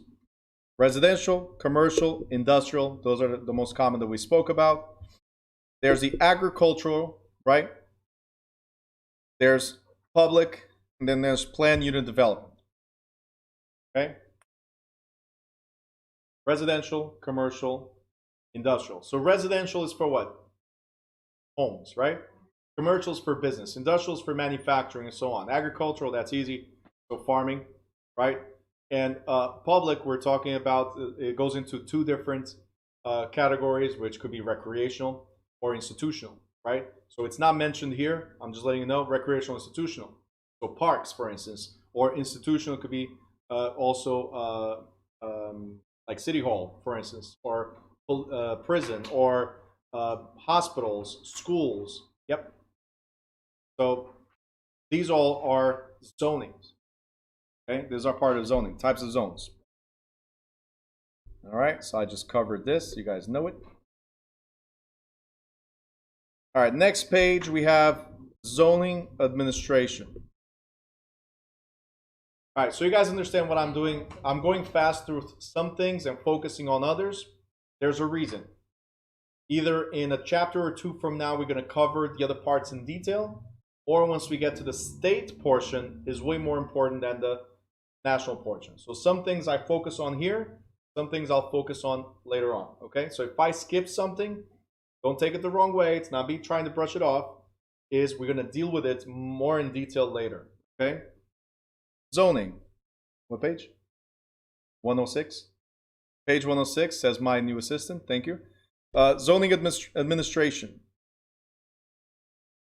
Residential, commercial, industrial, those are the most common that we spoke about. There's the agricultural, right? There's public, and then there's planned unit development. Okay? Residential, commercial, industrial. So residential is for what? Homes, right? Commercial is for business. Industrial is for manufacturing and so on. Agricultural, that's easy. So farming, right? And public, we're talking about, it goes into two different categories, which could be recreational or institutional, right? So it's not mentioned here. I'm just letting you know, recreational, institutional. So parks, for instance, or institutional could be also like City Hall, for instance, or prison, or hospitals, schools. Yep. So these all are zonings. Okay, these are part of zoning, types of zones. All right, so I just covered this. You guys know it. All right, next page we have zoning administration. All right, so you guys understand what I'm doing. I'm going fast through some things and focusing on others. There's a reason. Either in a chapter or two from now, we're going to cover the other parts in detail, or once we get to the state portion is way more important than the national portion. So some things I focus on here, some things I'll focus on later on, okay? So if I skip something, don't take it the wrong way. It's not me trying to brush it off. Is we're going to deal with it more in detail later, okay? Zoning. What page? 106. Page 106 says my new assistant. Thank you. Zoning administration.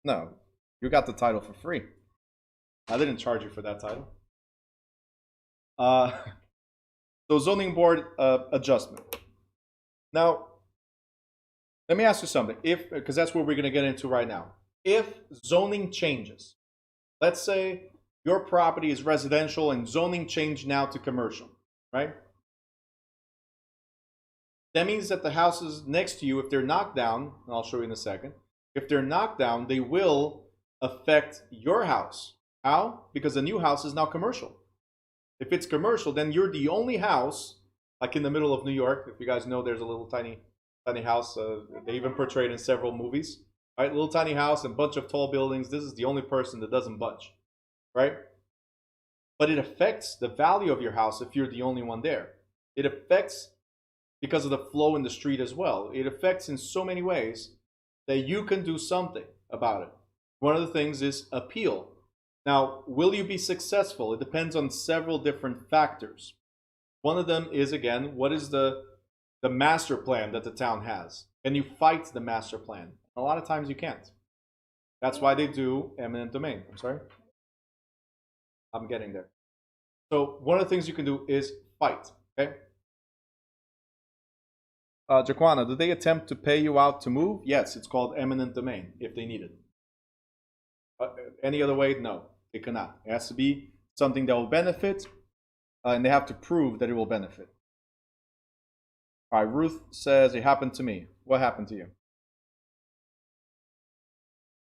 No, you got the title for free. I didn't charge you for that title. So zoning board adjustment. Now, let me ask you something. Because that's what we're going to get into right now. If zoning changes, let's say your property is residential and zoning changed now to commercial, right? That means that the houses next to you, if they're knocked down, and I'll show you in a second, if they're knocked down, they will affect your house. How? Because the new house is now commercial. If it's commercial, then you're the only house, like in the middle of New York. If you guys know, there's a little tiny house. They even portrayed in several movies. Right? Little tiny house and a bunch of tall buildings. This is the only person that doesn't budge. Right? But it affects the value of your house if you're the only one there. It affects because of the flow in the street as well. It affects in so many ways that you can do something about it. One of the things is appeal. Now, will you be successful? It depends on several different factors. One of them is, again, what is the master plan that the town has? Can you fight the master plan? A lot of times you can't. That's why they do eminent domain. I'm sorry? I'm getting there. So one of the things you can do is fight, okay? Jaquana, do they attempt to pay you out to move? Yes, it's called eminent domain if they need it. Any other way? No, they cannot. It has to be something that will benefit, and they have to prove that it will benefit. All right, Ruth says, it happened to me. What happened to you?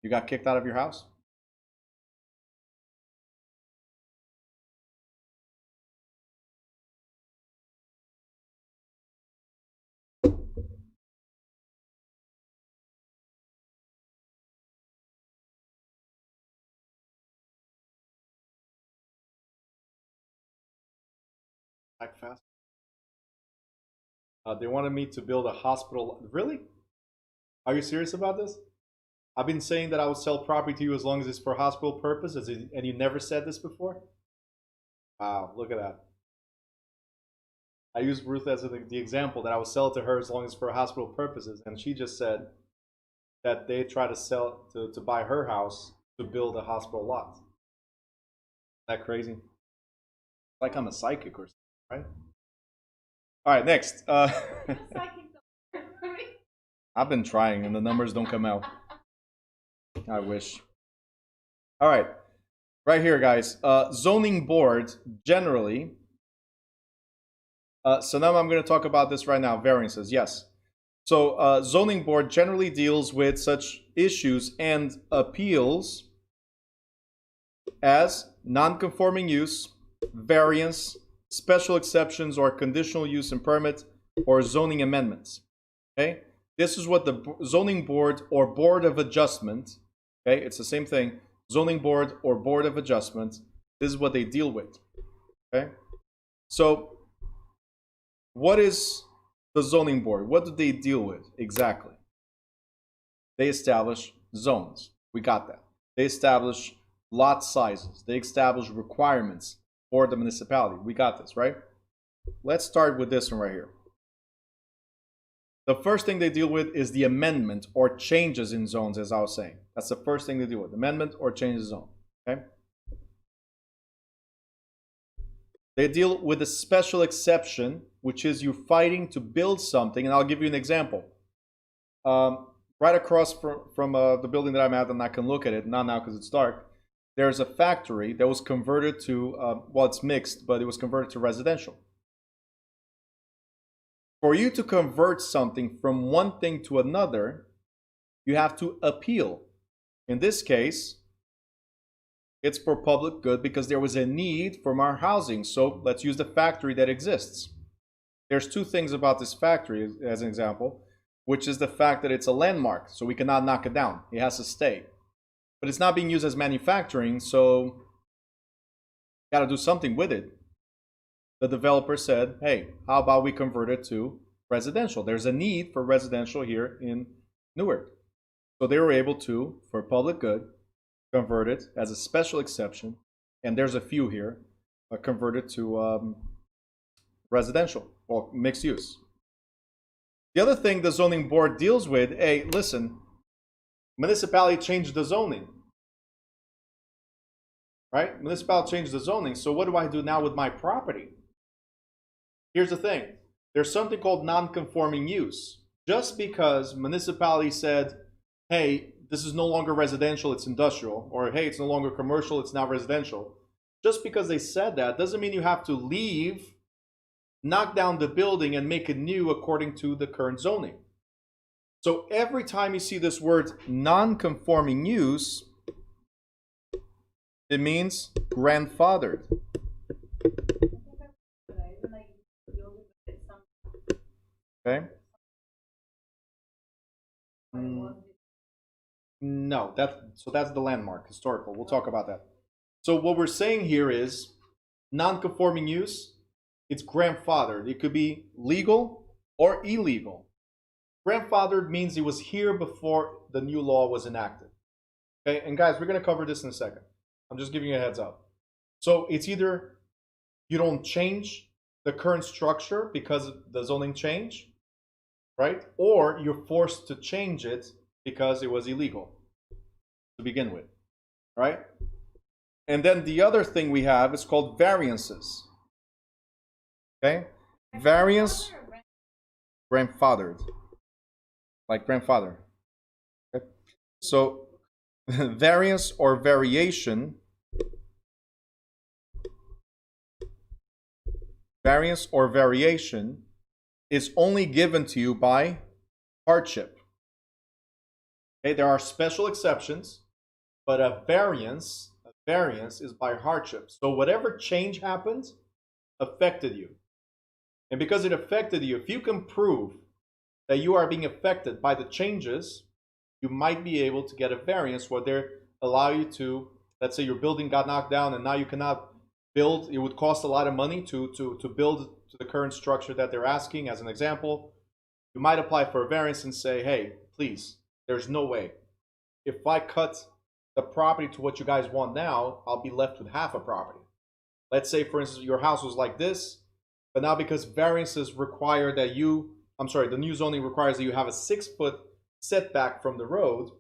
You got kicked out of your house? Back fast. They wanted me to build a hospital. Really? Are you serious about this? I've been saying that I would sell property to you as long as it's for hospital purposes, and you never said this before? Wow, look at that. I used Ruth as the example that I would sell it to her as long as for hospital purposes, and she just said that they try to sell to buy her house to build a hospital lot. Isn't that crazy? It's like I'm a psychic or something, right? All right, next. I've been trying, and the numbers don't come out. I wish. All right, right here, guys. Zoning board generally. So now I'm going to talk about this right now. Variances, yes. So zoning board generally deals with such issues and appeals as non-conforming use, variance, special exceptions or conditional use and permit, or zoning amendments. Okay, this is what the zoning board or board of adjustment. Okay, it's the same thing. Zoning board or board of adjustment. This is what they deal with. Okay, so what is the zoning board? What do they deal with exactly? They establish zones. We got that. They establish lot sizes. They establish requirements for the municipality. We got this, right? Let's start with this one right here. The first thing they deal with is the amendment or changes in zones, as I was saying. That's the first thing they deal with, amendment or change of zone, okay? They deal with a special exception, which is you fighting to build something, and I'll give you an example. Right across from the building that I'm at, and I can look at it, not now because it's dark, there's a factory that was converted to, well, it's mixed, but it was converted to residential. For you to convert something from one thing to another, you have to appeal. In this case, It's for public good because there was a need for more housing. So let's use the factory that exists. There's two things about this factory, as an example, which is the fact that it's a landmark, so we cannot knock it down. It has to stay. But it's not being used as manufacturing, so got to do something with it. The developer said, hey, how about we convert it to residential? There's a need for residential here in Newark. So they were able to, for public good, convert it as a special exception, and there's a few here, convert it to residential or mixed use. The other thing the zoning board deals with, hey, listen, municipality changed the zoning. Right? Municipality changed the zoning, so what do I do now with my property? Here's the thing. There's something called non-conforming use. Just because municipality said, hey, this is no longer residential, it's industrial, or hey, it's no longer commercial, it's now residential. Just because they said that doesn't mean you have to leave, knock down the building, and make it new according to the current zoning. So every time you see this word non-conforming use, it means grandfathered. Okay? No, that's the landmark, historical. We'll talk about that. So what we're saying here is non-conforming use, it's grandfathered. It could be legal or illegal. Grandfathered means it was here before the new law was enacted. Okay, and guys, we're going to cover this in a second. I'm just giving you a heads up. So it's either you don't change the current structure because the zoning change, right? Or you're forced to change it because it was illegal to begin with, right? And then the other thing we have is called variances. Okay? Variance, grandfathered. Like grandfather. Okay? So variance or variation is only given to you by hardship. Okay, there are special exceptions, but a variance is by hardship. So whatever change happened affected you. And because it affected you, if you can prove that you are being affected by the changes, you might be able to get a variance where they allow you to, let's say your building got knocked down and now you cannot build. It would cost a lot of money to build to the current structure that they're asking. As an example, you might apply for a variance and say, hey, please, there's no way. If I cut the property to what you guys want now, I'll be left with half a property. Let's say, for instance, your house was like this, but now because variances require that the new zoning requires that you have a 6-foot setback from the road,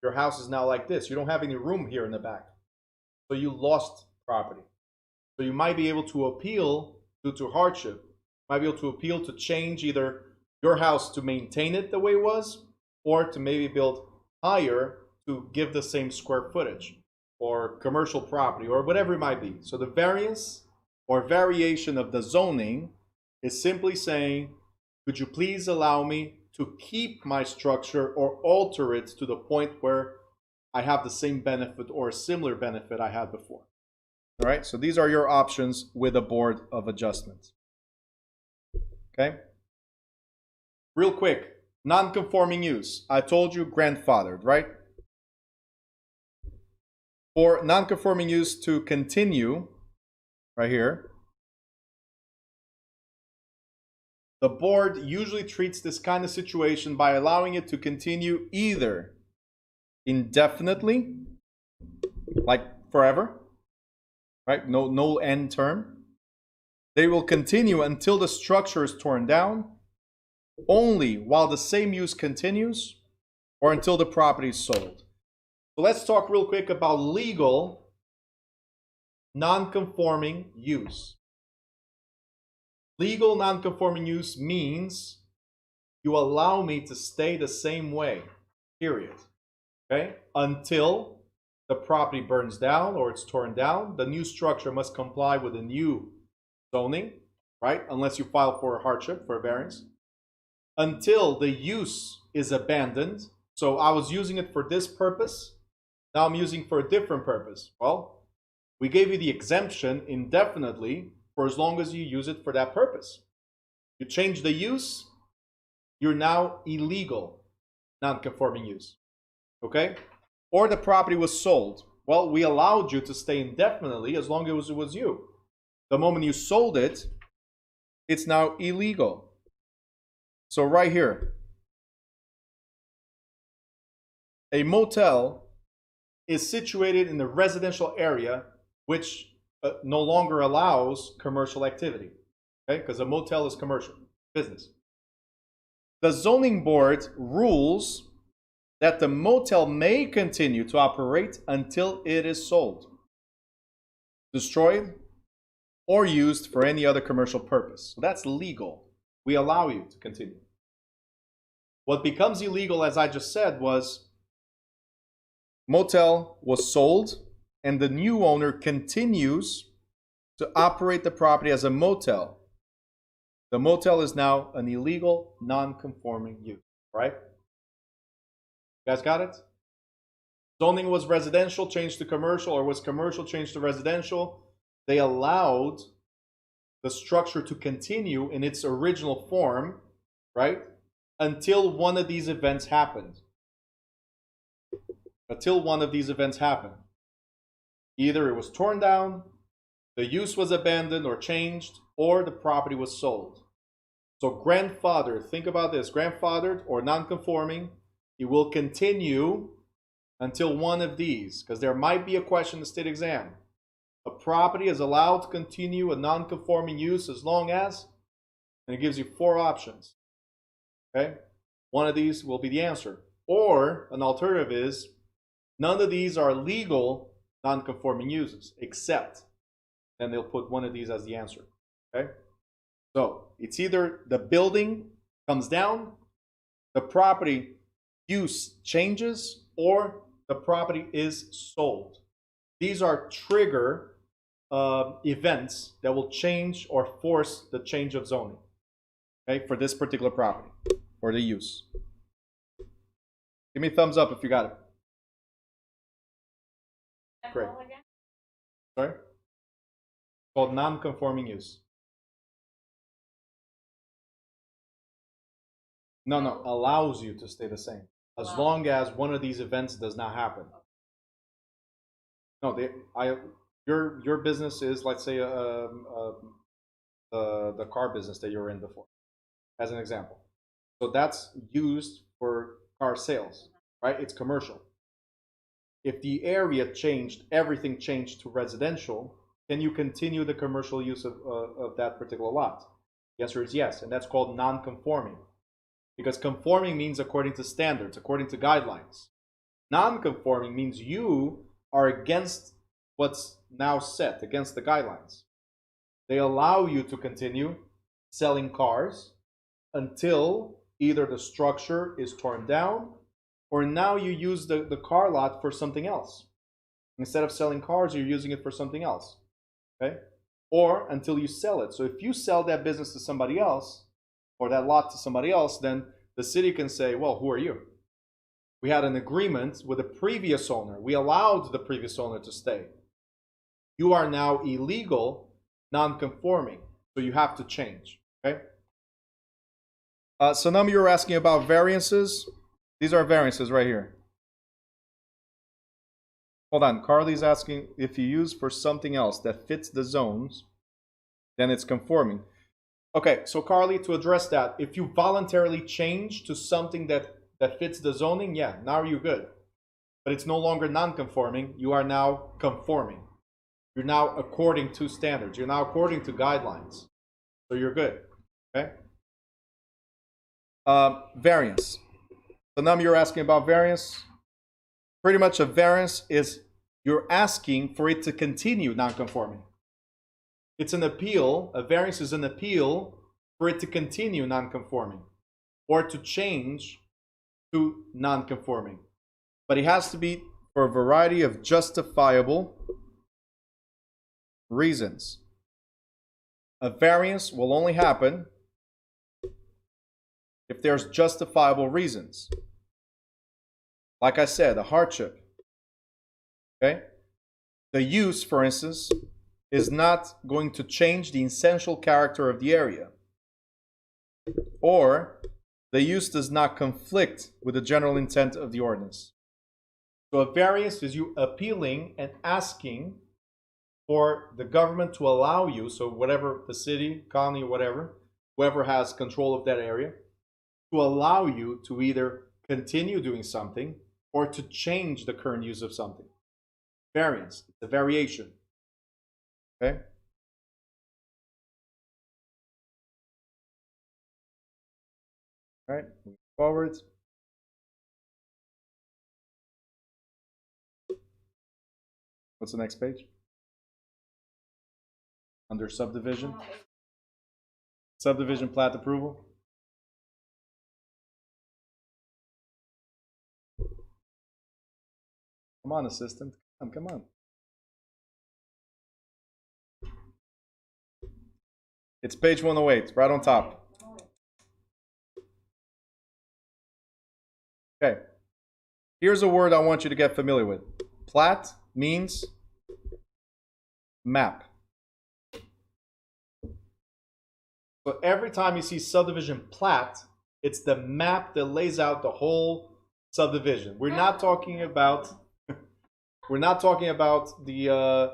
your house is now like this. You don't have any room here in the back. So you lost property. So you might be able to appeal due to hardship. You might be able to appeal to change either your house to maintain it the way it was, or to maybe build higher to give the same square footage, or commercial property, or whatever it might be. So the variance or variation of the zoning is simply saying, could you please allow me to keep my structure or alter it to the point where I have the same benefit or a similar benefit I had before. All right, so these are your options with a board of adjustment. Okay? Real quick, non-conforming use. I told you grandfathered, right? For non-conforming use to continue, right here, the board usually treats this kind of situation by allowing it to continue either indefinitely, like forever, right? No end term. They will continue until the structure is torn down, only while the same use continues, or until the property is sold. So let's talk real quick about legal non-conforming use. Legal non-conforming use means you allow me to stay the same way, period. Okay? Until the property burns down or it's torn down, the new structure must comply with the new zoning, right? Unless you file for a hardship, for a variance. Until the use is abandoned. So I was using it for this purpose. Now I'm using it for a different purpose. Well, We gave you the exemption indefinitely for as long as you use it for that purpose. You change the use, you're now illegal, non-conforming use. Okay? Or the property was sold. Well, we allowed you to stay indefinitely as long as it was you. The moment you sold it, it's now illegal. So right here, a motel is situated in the residential area which no longer allows commercial activity. Okay? Because a motel is commercial business. The zoning board rules that the motel may continue to operate until it is sold, destroyed, or used for any other commercial purpose. So that's legal. We allow you to continue. What becomes illegal, as I just said, was motel was sold and the new owner continues to operate the property as a motel. The motel is now an illegal, non-conforming use, right? You guys got it? Zoning was residential, changed to commercial, or was commercial, changed to residential. They allowed the structure to continue in its original form, right? Until one of these events happened. Until one of these events happened. Either it was torn down, the use was abandoned or changed, or the property was sold. So grandfathered, think about this, grandfathered or non-conforming, it will continue until one of these, because there might be a question in the state exam. A property is allowed to continue a non-conforming use as long as, and it gives you 4 options. Okay? One of these will be the answer. Or an alternative is, none of these are legal non-conforming uses, except, then they'll put one of these as the answer. Okay? So it's either the building comes down, the property use changes, or the property is sold. These are trigger events that will change or force the change of zoning, okay, for this particular property or the use. Give me a thumbs up if you got it. Great. Sorry? It's called non-conforming use. No, allows you to stay the same as long as one of these events does not happen. No, your business is, let's say, the car business that you were in before, as an example. So that's used for car sales, right? It's commercial. If the area changed, everything changed to residential, can you continue the commercial use of that particular lot? The answer is yes, and that's called non-conforming. Because conforming means according to standards, according to guidelines. Non-conforming means you are against what's now set, against the guidelines. They allow you to continue selling cars until either the structure is torn down or now you use the car lot for something else. Instead of selling cars, you're using it for something else. Okay? Or until you sell it. So if you sell that business to somebody else, or that lot to somebody else, then the city can say, well, who are you? We had an agreement with the previous owner. We allowed the previous owner to stay. You are now illegal, non-conforming, so you have to change. Okay? So now you're asking about variances. These are variances right here. Hold on, Carly's asking if you use for something else that fits the zones, then it's conforming. Okay, so Carly, to address that, if you voluntarily change to something that fits the zoning, yeah, now you're good. But it's no longer non-conforming, you are now conforming. You're now according to standards. You're now according to guidelines. So you're good, okay? Variance. So now you're asking about variance. Pretty much a variance is you're asking for it to continue non-conforming. It's an appeal. A variance is an appeal for it to continue non-conforming or to change to non-conforming. But it has to be for a variety of justifiable reasons. A variance will only happen if there's justifiable reasons. Like I said, a hardship. Okay? The use, for instance, is not going to change the essential character of the area, or the use does not conflict with the general intent of the ordinance. So a variance is you appealing and asking for the government to allow you, so whatever the city, county, whatever, whoever has control of that area, to allow you to either continue doing something or to change the current use of something. Variance, it's a variation. Okay? All right, move forward. What's the next page? Under subdivision. Subdivision plat approval. Come on, assistant. Come on. It's page 108, right on top. Okay. Here's a word I want you to get familiar with. Plat means map. So every time you see subdivision plat, it's the map that lays out the whole subdivision. We're not talking about the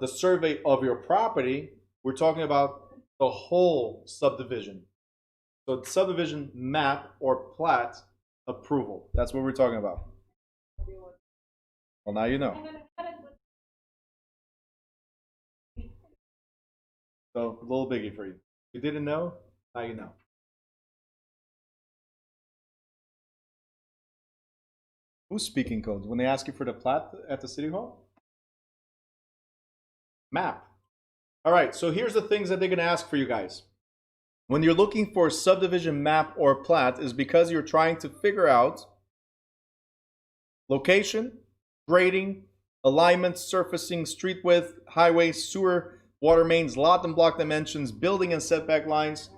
survey of your property. We're talking about the whole subdivision. So subdivision map or plat approval. That's what we're talking about. Well, now you know. So a little biggie for you. You didn't know? Now you know. Who's speaking codes? When they ask you for the plat at the city hall? Map. All right, so here's the things that they're going to ask for you guys. When you're looking for subdivision map or plat, is because you're trying to figure out location, grading, alignment, surfacing, street width, highway, sewer, water mains, lot and block dimensions, building and setback lines,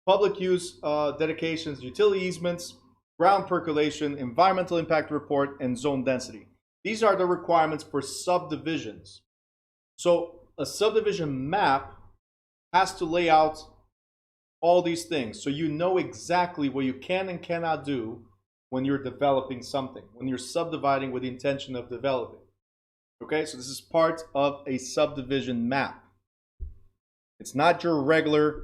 public use dedications, utility easements, ground percolation, environmental impact report, and zone density. These are the requirements for subdivisions. So a subdivision map has to lay out all these things so you know exactly what you can and cannot do when you're developing something, when you're subdividing with the intention of developing. Okay, so this is part of a subdivision map. It's not your regular,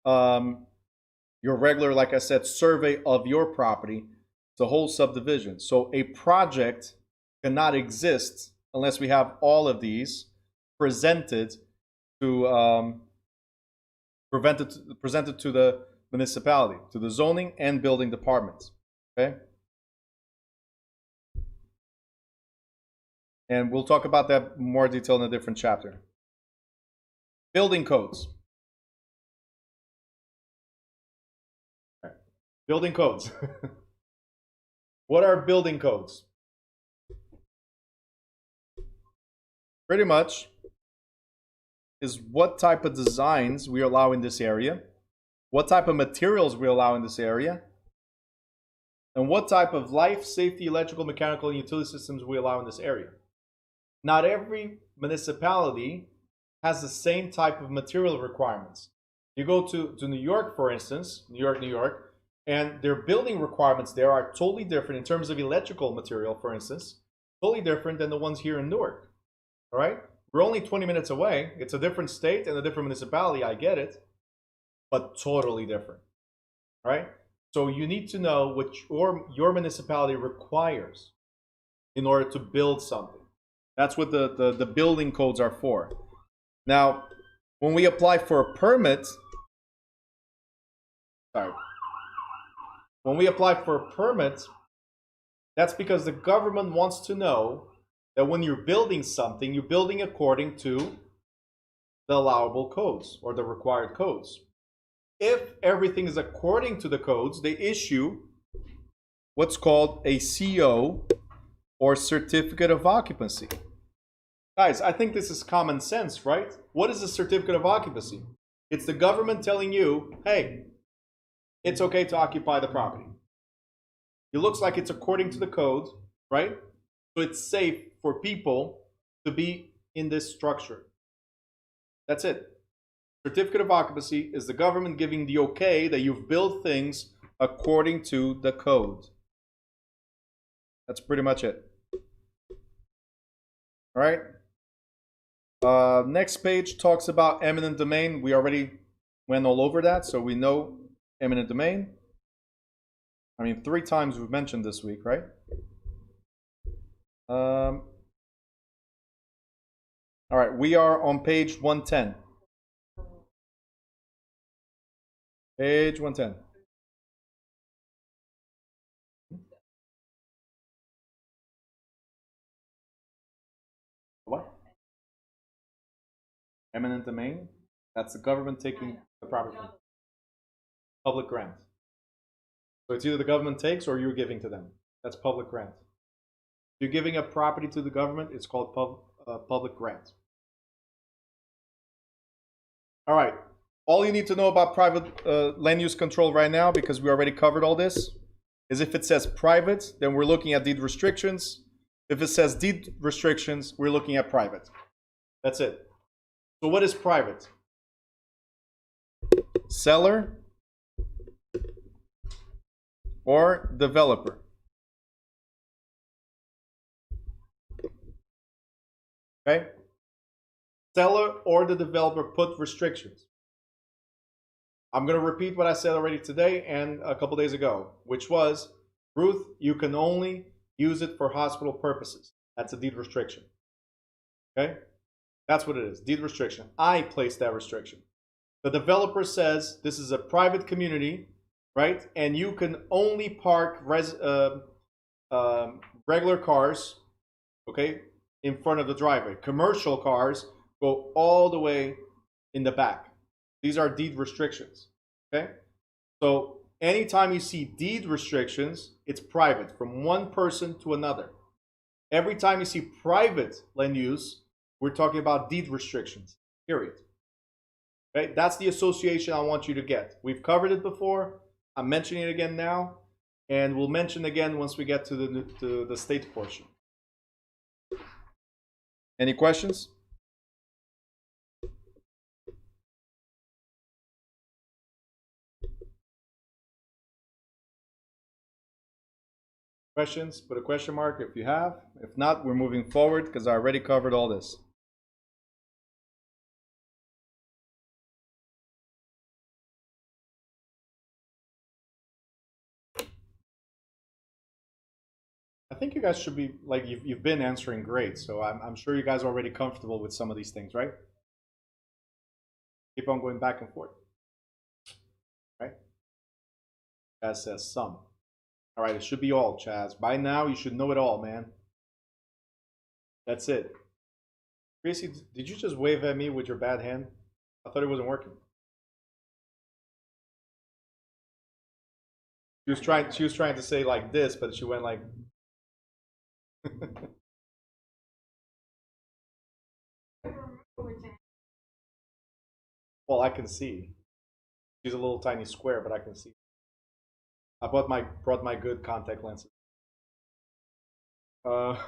like I said, survey of your property. It's a whole subdivision. So a project cannot exist unless we have all of these presented to presented to the municipality, to the zoning and building departments. Okay. And we'll talk about that in more detail in a different chapter. Building codes. Okay. Building codes. What are building codes? Pretty much is what type of designs we allow in this area, what type of materials we allow in this area, and what type of life, safety, electrical, mechanical, and utility systems we allow in this area. Not every municipality has the same type of material requirements. You go to New York, for instance, New York, and their building requirements there are totally different in terms of electrical material, for instance, totally different than the ones here in Newark. All right? We're only 20 minutes away. It's a different state and a different municipality, I get it, but totally different. All right? So you need to know what your municipality requires in order to build something. That's what the building codes are for. Now, when we apply for a permit, that's because the government wants to know that when you're building something, you're building according to the allowable codes or the required codes. If everything is according to the codes, they issue what's called a CO or certificate of occupancy. Guys, I think this is common sense, right? What is a certificate of occupancy? It's the government telling you, hey, it's okay to occupy the property. It looks like it's according to the code, right? So it's safe for people to be in this structure. That's it. Certificate of occupancy is the government giving the okay that you've built things according to the code. That's pretty much it. All right. Next page talks about eminent domain. We already went all over that, so we know eminent domain. I mean, 3 times we've mentioned this week, right? All right, we are on page 110. Page 110. What? Eminent domain? That's the government taking the property. Public grant. So it's either the government takes or you're giving to them. That's public grant. If you're giving a property to the government, it's called public grant. All right. All you need to know about private land use control right now, because we already covered all this, is if it says private, then we're looking at deed restrictions. If it says deed restrictions, we're looking at private. That's it. So what is private? Seller or developer. Okay? Seller or the developer put restrictions. I'm going to repeat what I said already today and a couple days ago, which was, Ruth, you can only use it for hospital purposes. That's a deed restriction. Okay? That's what it is, deed restriction. I placed that restriction. The developer says this is a private community, right? And you can only park regular cars, okay, in front of the driveway. Commercial cars go all the way in the back. These are deed restrictions, okay? So anytime you see deed restrictions, it's private, from one person to another. Every time you see private land use, we're talking about deed restrictions, period. Okay, that's the association I want you to get. We've covered it before. I'm mentioning it again now, and we'll mention again once we get to the state portion. Any questions? Questions? Put a question mark if you have. If not, we're moving forward because I already covered all this. I think you guys should be, like, you've been answering great, so I'm sure you guys are already comfortable with some of these things, right? Keep on going back and forth. Right? Chaz says some. All right, it should be all, Chaz. By now, you should know it all, man. That's it. Gracie, did you just wave at me with your bad hand? I thought it wasn't working. She was trying to say like this, but she went like well, I can see. She's a little tiny square, but I can see. I brought my good contact lenses. Oh,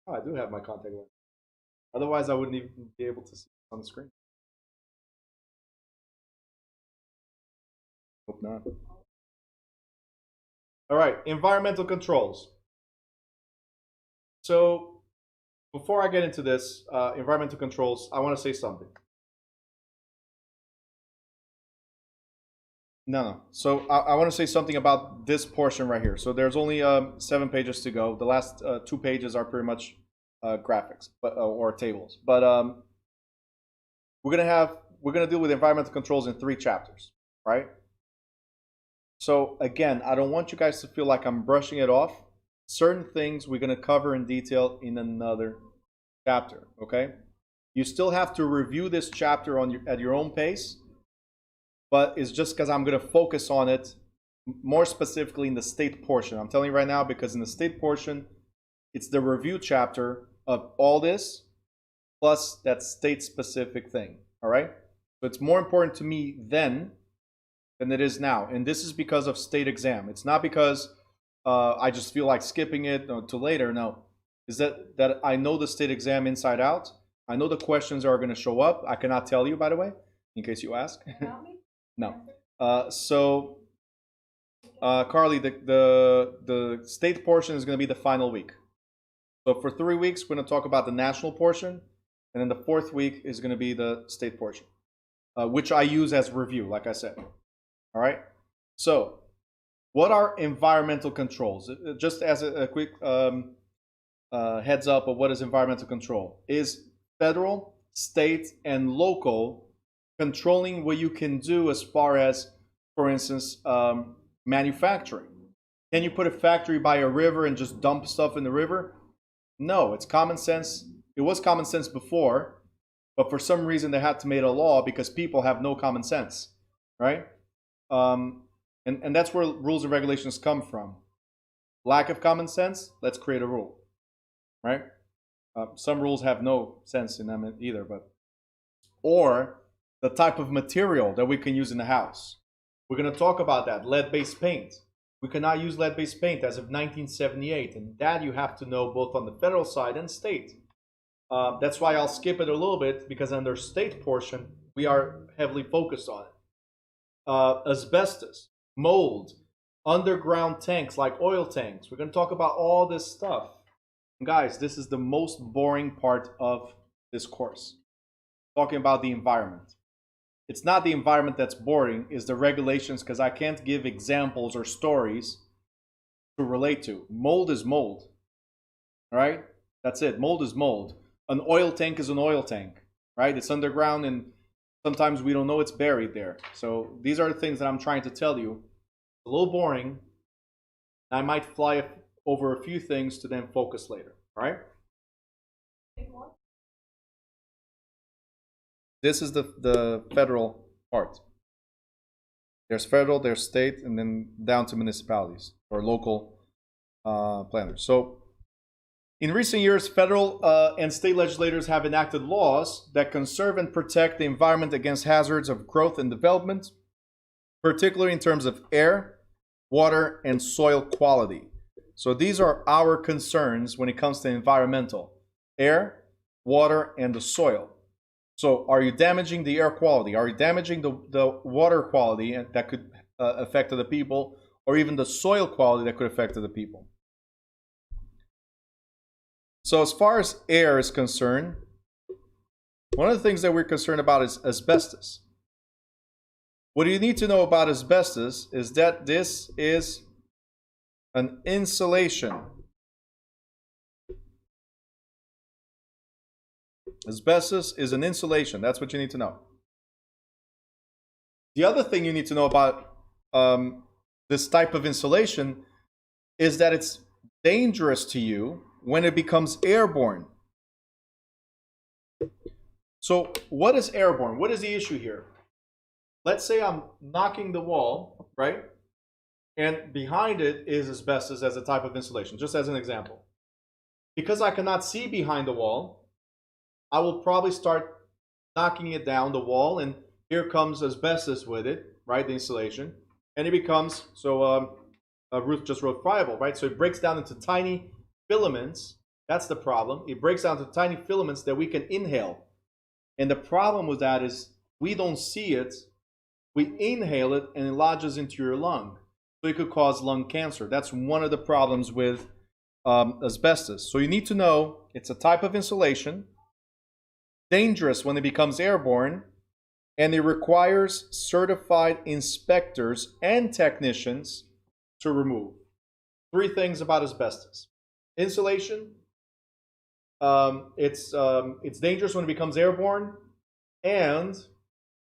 I do have my contact lens. Otherwise, I wouldn't even be able to see it on the screen. Hope not. All right, environmental controls. So before I get into this, environmental controls, I want to say something. No. So I want to say something about this portion right here. So there's only 7 pages to go. The last 2 pages are pretty much graphics, but or tables. But we're gonna deal with environmental controls in 3 chapters, right? So again, I don't want you guys to feel like I'm brushing it off. Certain things we're gonna cover in detail in another chapter. Okay? You still have to review this chapter at your own pace. But it's just because I'm going to focus on it more specifically in the state portion. I'm telling you right now because in the state portion, it's the review chapter of all this plus that state specific thing. All right? So it's more important to me then than it is now. And this is because of state exam. It's not because I just feel like skipping it to later. No, is that I know the state exam inside out. I know the questions are going to show up. I cannot tell you, by the way, in case you ask. No. Carly, the state portion is going to be the final week. So for 3 weeks, we're going to talk about the national portion, and then the 4th week is going to be the state portion, which I use as review, like I said. All right. So, what are environmental controls? Just as a quick heads up of what is environmental control is federal, state, and local controlling what you can do as far as, for instance, manufacturing. Can you put a factory by a river and just dump stuff in the river? No, it's common sense. It was common sense before, but for some reason they had to make a law because people have no common sense, right? And that's where rules and regulations come from. Lack of common sense, let's create a rule, right? Some rules have no sense in them either, or the type of material that we can use in the house. We're going to talk about that, lead-based paint. We cannot use lead-based paint as of 1978, and that you have to know both on the federal side and state. That's why I'll skip it a little bit, because under state portion, we are heavily focused on it. Asbestos, mold, underground tanks like oil tanks. We're going to talk about all this stuff. And guys, this is the most boring part of this course, talking about the environment. It's not the environment that's boring, it's the regulations, because I can't give examples or stories to relate to. Mold is mold, all right? That's it. Mold is mold. An oil tank is an oil tank, right? It's underground, and sometimes we don't know it's buried there. So these are the things that I'm trying to tell you. A little boring. I might fly over a few things to then focus later, all right? This is the federal part. There's federal, there's state, and then down to municipalities or local planners. So in recent years, federal and state legislators have enacted laws that conserve and protect the environment against hazards of growth and development, particularly in terms of air, water, and soil quality. So these are our concerns when it comes to environmental: air, water, and the soil. So are you damaging the air quality? Are you damaging the water quality that could affect other people, or even the soil quality that could affect other people? So as far as air is concerned, one of the things that we're concerned about is asbestos. What you need to know about asbestos is that this is an insulation. Asbestos is an insulation. That's what you need to know. The other thing you need to know about this type of insulation is that it's dangerous to you when it becomes airborne. So what is airborne? What is the issue here? Let's say I'm knocking the wall, right? And behind it is asbestos as a type of insulation, just as an example. Because I cannot see behind the wall, I will probably start knocking it down the wall, and here comes asbestos with it, right, the insulation, and it becomes, so Ruth just wrote friable, right, so it breaks down into tiny filaments. That's the problem. It breaks down to tiny filaments that we can inhale, and the problem with that is we don't see it, we inhale it, and it lodges into your lung, so it could cause lung cancer. That's one of the problems with asbestos. So you need to know it's a type of insulation, dangerous when it becomes airborne, and it requires certified inspectors and technicians to remove. 3 things about asbestos: insulation, it's dangerous when it becomes airborne, and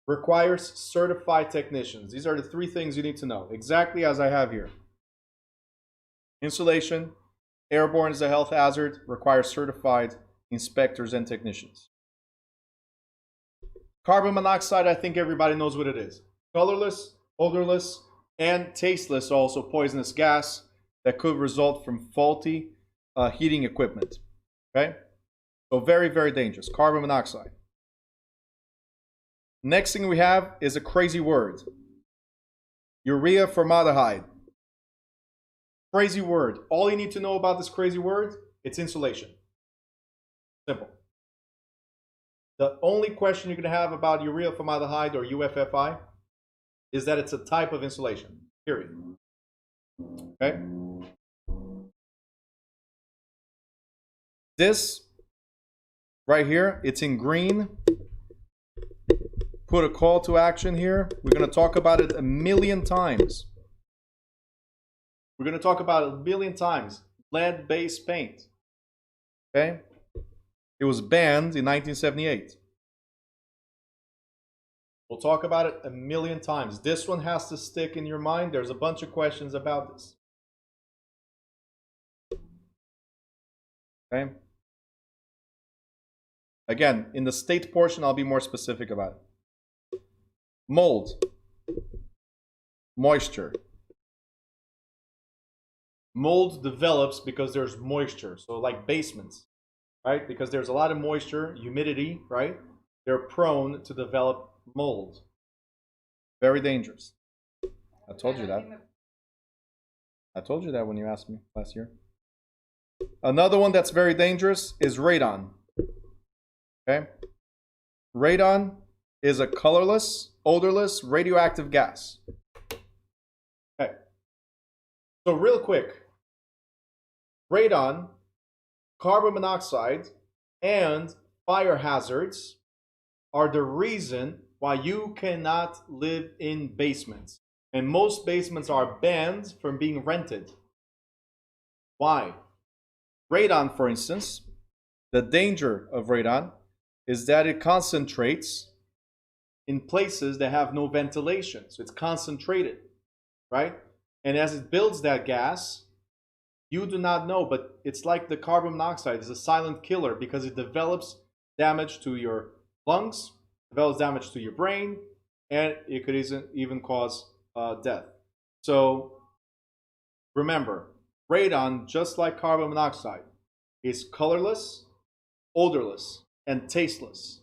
requires certified technicians. These are the 3 things you need to know, exactly as I have here. Insulation, airborne is a health hazard, requires certified inspectors and technicians. Carbon monoxide, I think everybody knows what it is. Colorless, odorless, and tasteless, also poisonous gas that could result from faulty heating equipment. Okay? So very, very dangerous. Carbon monoxide. Next thing we have is a crazy word. Urea formaldehyde. Crazy word. All you need to know about this crazy word, it's insulation. Simple. The only question you're going to have about urea formaldehyde or UFFI is that it's a type of insulation. Period. Okay? This right here, it's in green. Put a call to action here. We're going to talk about it a million times. We're going to talk about it a million times. Lead-based paint. Okay? It was banned in 1978. We'll talk about it a million times. This one has to stick in your mind. There's a bunch of questions about this. Okay? Again, in the state portion, I'll be more specific about it. Mold. Moisture. Mold develops because there's moisture. So like basements, right? Because there's a lot of moisture, humidity, right? They're prone to develop mold. Very dangerous. I told you that. I told you that when you asked me last year. Another one that's very dangerous is radon. Okay? Radon is a colorless, odorless, radioactive gas. Okay. So real quick, radon, carbon monoxide, and fire hazards are the reason why you cannot live in basements. And most basements are banned from being rented. Why? Radon, for instance, the danger of radon is that it concentrates in places that have no ventilation. So it's concentrated, right? And as it builds that gas, you do not know, but it's like the carbon monoxide is a silent killer because it develops damage to your lungs, develops damage to your brain, and it could even cause death. So remember, radon, just like carbon monoxide, is colorless, odorless, and tasteless.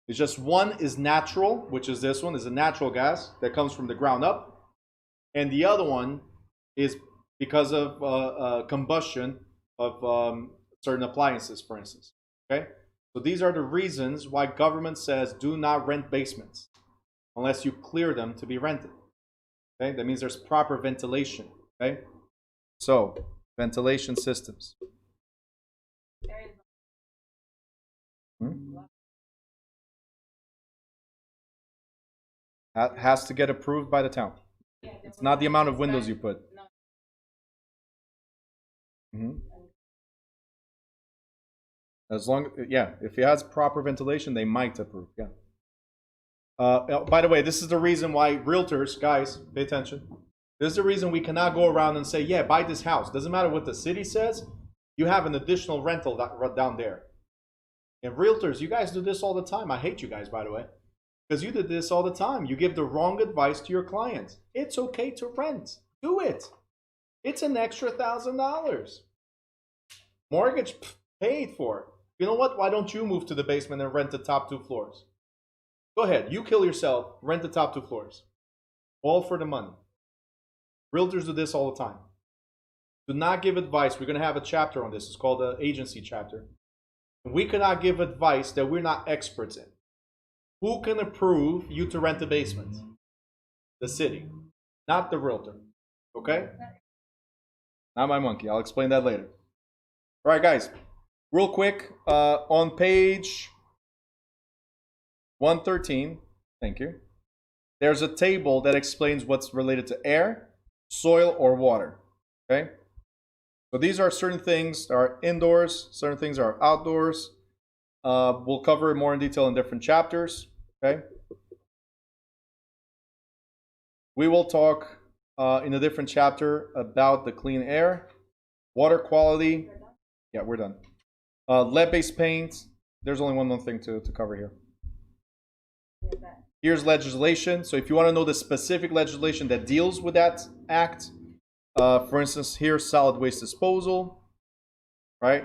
It's just one is natural, which is this one, is a natural gas that comes from the ground up, and the other one is because of combustion of certain appliances, for instance. Okay, so these are the reasons why government says do not rent basements unless you clear them to be rented. Okay, that means there's proper ventilation. Okay, so ventilation systems. Has to get approved by the town. It's not the amount of windows you put. As long, yeah, if it has proper ventilation, they might approve. Yeah. By the way, this is the reason why realtors, guys, pay attention. This is the reason we cannot go around and say, yeah, buy this house. Doesn't matter what the city says. You have an additional rental down there. And realtors, you guys do this all the time. I hate you guys, by the way, because you did this all the time. You give the wrong advice to your clients. It's okay to rent. Do it. It's an extra $1,000. Mortgage paid for. You know what? Why don't you move to the basement and rent the top 2 floors? Go ahead. You kill yourself. Rent the top 2 floors. All for the money. Realtors do this all the time. Do not give advice. We're going to have a chapter on this. It's called the agency chapter. We cannot give advice that we're not experts in. Who can approve you to rent a basement? The city, not the realtor. Okay? Not my monkey. I'll explain that later. All right, guys. Real quick, on page 113, thank you, there's a table that explains what's related to air, soil, or water. Okay? So these are certain things that are indoors, certain things are outdoors. We'll cover it more in detail in different chapters. Okay? We will talk in a different chapter about the clean air, water quality. Yeah, we're done. Lead-based paint. There's only one more thing to cover here. Here's legislation. So if you want to know the specific legislation that deals with that act, for instance, here's solid waste disposal, right?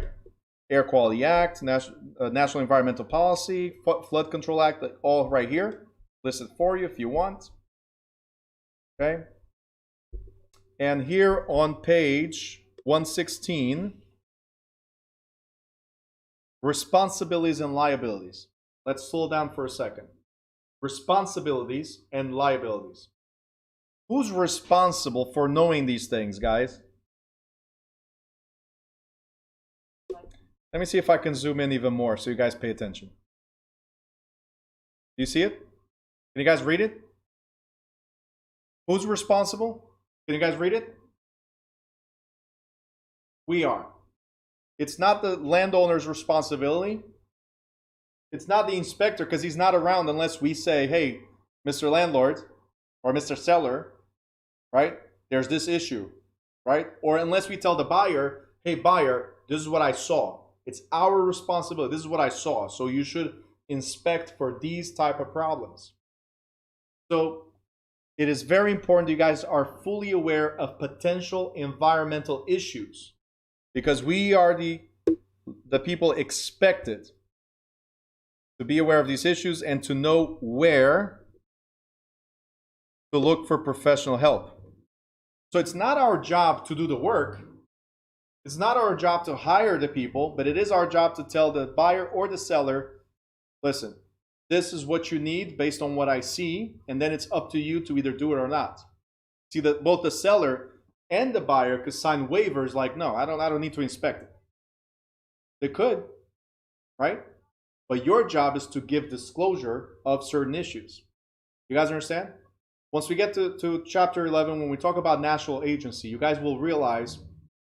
Air Quality Act, National Environmental Policy, Flood Control Act, all right here, listed for you if you want. Okay, And here on page 116, responsibilities and liabilities. Let's slow down for a second. Responsibilities and liabilities. Who's responsible for knowing these things, guys? Let me see if I can zoom in even more so you guys pay attention. Do you see it? Can you guys read it? Who's responsible? Can you guys read it? We are. It's not the landowner's responsibility. It's not the inspector, because he's not around unless we say, hey, Mr. Landlord or Mr. Seller, right? There's this issue, right? Or unless we tell the buyer, hey, buyer, this is what I saw. It's our responsibility. This is what I saw. So you should inspect for these type of problems. So it is very important that you guys are fully aware of potential environmental issues, because we are the people expected to be aware of these issues and to know where to look for professional help. So it's not our job to do the work. It's not our job to hire the people, but it is our job to tell the buyer or the seller, listen, this is what you need based on what I see, and then it's up to you to either do it or not. See, that both the seller and the buyer could sign waivers like, no, I don't need to inspect it. They could, right? But your job is to give disclosure of certain issues. You guys understand? Once we get to chapter 11, when we talk about national agency, you guys will realize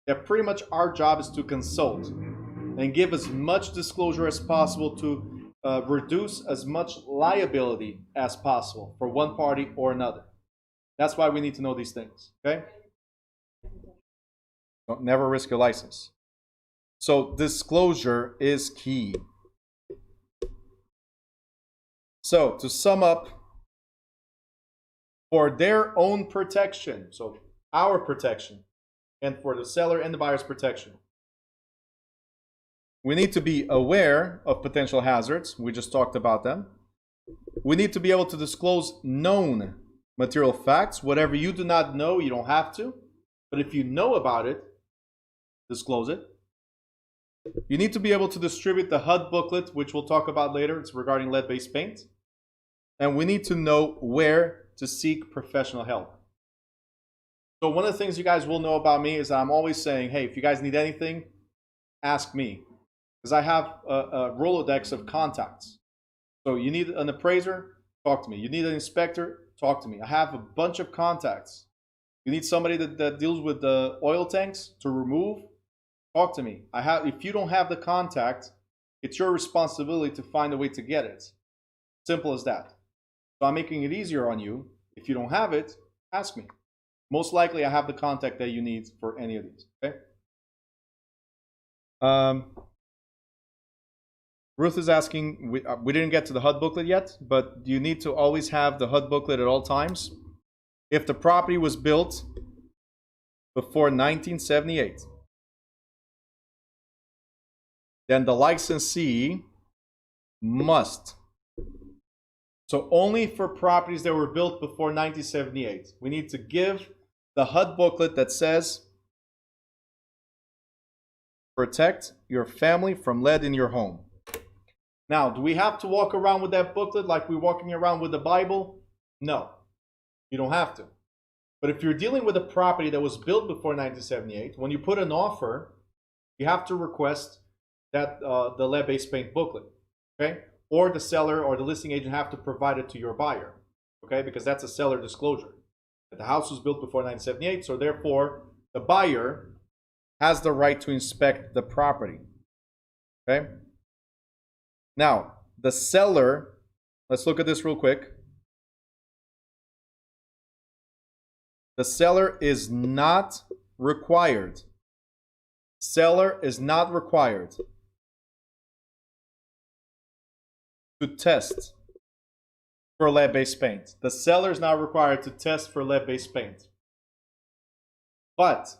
that pretty much our job is to consult and give as much disclosure as possible to reduce as much liability as possible for one party or another. That's why we need to know these things, okay? Don't never risk your license. So disclosure is key. So to sum up, for their own protection, so our protection, and for the seller and the buyer's protection, we need to be aware of potential hazards. We just talked about them. We need to be able to disclose known material facts. Whatever you do not know, you don't have to. But if you know about it, disclose it. You need to be able to distribute the HUD booklet, which we'll talk about later. It's regarding lead-based paint. And we need to know where to seek professional help. So one of the things you guys will know about me is that I'm always saying, hey, if you guys need anything, ask me. Because I have a Rolodex of contacts. So you need an appraiser, talk to me. You need an inspector, talk to me. I have a bunch of contacts. You need somebody that deals with the oil tanks to remove, talk to me. If you don't have the contact, it's your responsibility to find a way to get it. Simple as that. So I'm making it easier on you. If you don't have it, ask me. Most likely I have the contact that you need for any of these, okay? Ruth is asking, we didn't get to the HUD booklet yet, but you need to always have the HUD booklet at all times. If the property was built before 1978, then the licensee must. So only for properties that were built before 1978, we need to give the HUD booklet that says, protect your family from lead in your home. Now, do we have to walk around with that booklet like we're walking around with the Bible? No, you don't have to. But if you're dealing with a property that was built before 1978, when you put an offer, you have to request that the lead-based paint booklet, okay? Or the seller or the listing agent have to provide it to your buyer, okay? Because that's a seller disclosure. The house was built before 1978, so therefore the buyer has the right to inspect the property, okay? Now, the seller, let's look at this real quick. The seller is not required. Seller is not required to test for lead-based paint. The seller is not required to test for lead-based paint. But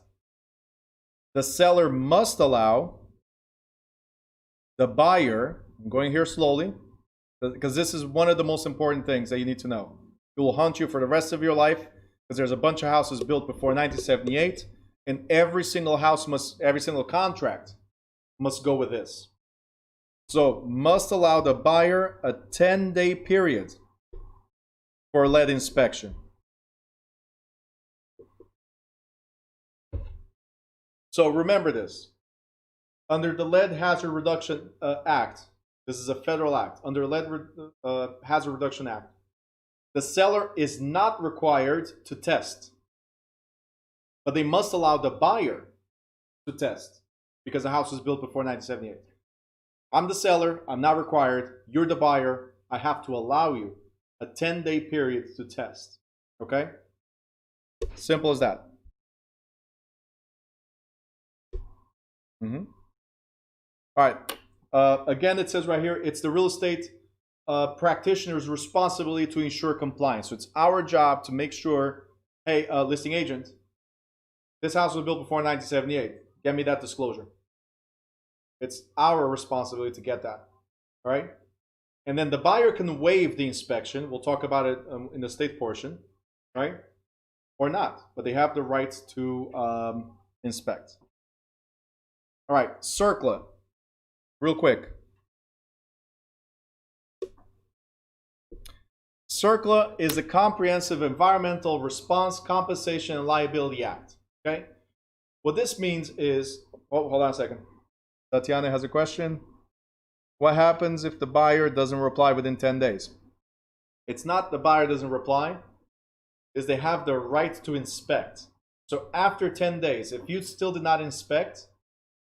the seller must allow the buyer, I'm going here slowly, because this is one of the most important things that you need to know. It will haunt you for the rest of your life, because there's a bunch of houses built before 1978, and every single contract must go with this. So must allow the buyer a 10-day period for lead inspection. So remember this. Under the Lead Hazard Reduction Act, this is a federal act, under Lead Hazard Reduction Act, the seller is not required to test, but they must allow the buyer to test because the house was built before 1978. I'm the seller, I'm not required, you're the buyer, I have to allow you a 10-day period to test. Okay? Simple as that. All right. Again, it says right here, it's the real estate practitioner's responsibility to ensure compliance. So it's our job to make sure, hey, listing agent, this house was built before 1978. Get me that disclosure. It's our responsibility to get that. All right? And then the buyer can waive the inspection. We'll talk about it in the state portion, right? Or not, but they have the right to inspect. All right, CERCLA, real quick. CERCLA is a Comprehensive Environmental Response, Compensation, and Liability Act. Okay? What this means is, oh, hold on a second. Tatiana has a question. What happens if the buyer doesn't reply within 10 days? It's not the buyer doesn't reply, is they have the right to inspect. So after 10 days, if you still did not inspect,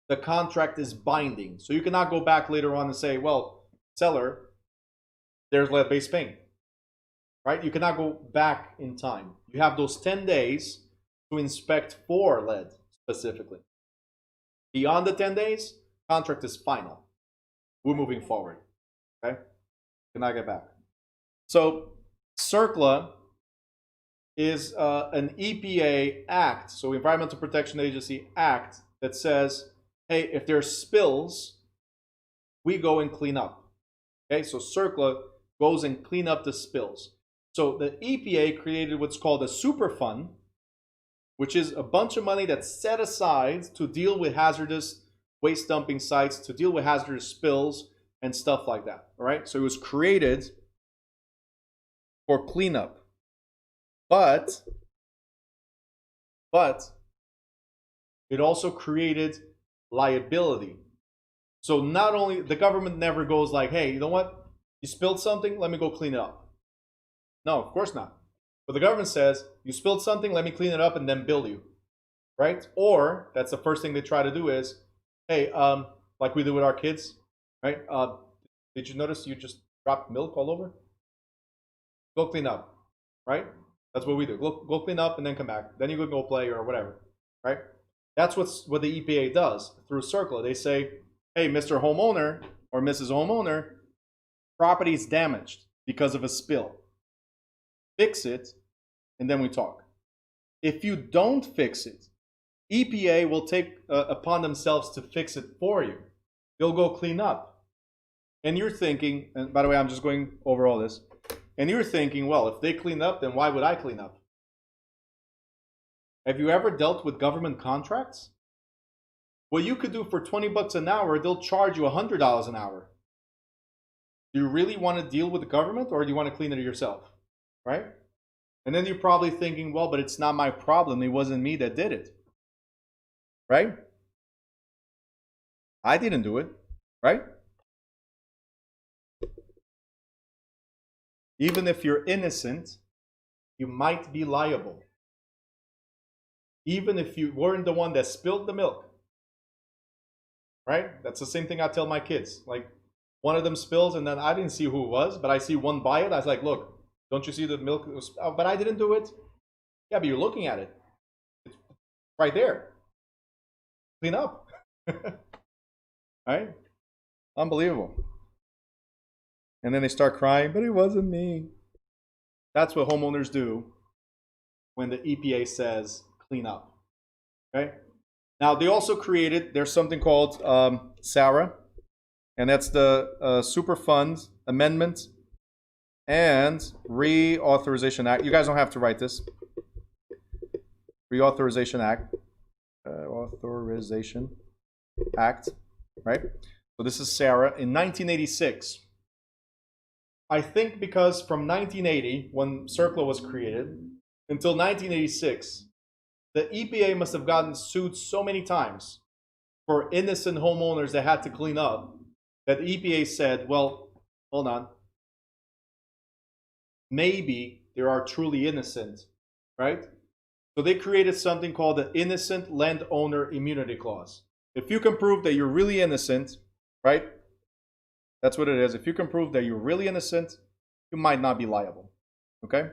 the contract is binding. So you cannot go back later on and say, well, seller, there's lead-based paint. Right? You cannot go back in time. You have those 10 days to inspect for lead specifically. Beyond the 10 days, contract is final. We're moving forward. Okay? Cannot get back. So CERCLA is an EPA act, so Environmental Protection Agency Act, that says, hey, if there's spills, we go and clean up. Okay, so CERCLA goes and clean up the spills. So the EPA created what's called a super fund, which is a bunch of money that's set aside to deal with hazardous waste dumping sites, to deal with hazardous spills and stuff like that. All right, so it was created for cleanup, but it also created liability. So not only the government never goes like, hey, you know what? You spilled something, let me go clean it up. No, of course not. But the government says, you spilled something, let me clean it up and then bill you. Right? Or that's the first thing they try to do is, hey, like we do with our kids, right? Did you notice you just dropped milk all over? Go clean up, right? That's what we do. Go clean up and then come back. Then you can go play or whatever, right? That's what the EPA does through CERCLA. They say, hey, Mr. Homeowner or Mrs. Homeowner, property is damaged because of a spill. Fix it, and then we talk. If you don't fix it, EPA will take upon themselves to fix it for you. They'll go clean up. And you're thinking, and by the way, I'm just going over all this, and you're thinking, well, if they clean up, then why would I clean up? Have you ever dealt with government contracts? What you could do for 20 bucks an hour, they'll charge you $100 an hour. Do you really want to deal with the government, or do you want to clean it yourself? Right? And then you're probably thinking, well, but it's not my problem. It wasn't me that did it. Right? I didn't do it. Right? Even if you're innocent, you might be liable. Even if you weren't the one that spilled the milk. Right? That's the same thing I tell my kids. Like, one of them spills and then I didn't see who it was, but I see one buy it. I was like, look, don't you see the milk? Oh, but I didn't do it. Yeah, but you're looking at it. It's right there. Clean up. Right? Unbelievable. And then they start crying, but it wasn't me. That's what homeowners do when the EPA says clean up. Okay? Now, they also created, there's something called SARA, and that's the Superfund Amendment and Reauthorization Act. You guys don't have to write this. Reauthorization Act. Authorization Act, right? So this is Sarah in 1986. I think because from 1980, when CERCLA was created, until 1986, the EPA must have gotten sued so many times for innocent homeowners that had to clean up that the EPA said, well, hold on. Maybe they are truly innocent, right? So they created something called the Innocent Landowner Immunity Clause. If you can prove that you're really innocent, right? That's what it is. If you can prove that you're really innocent, you might not be liable. Okay?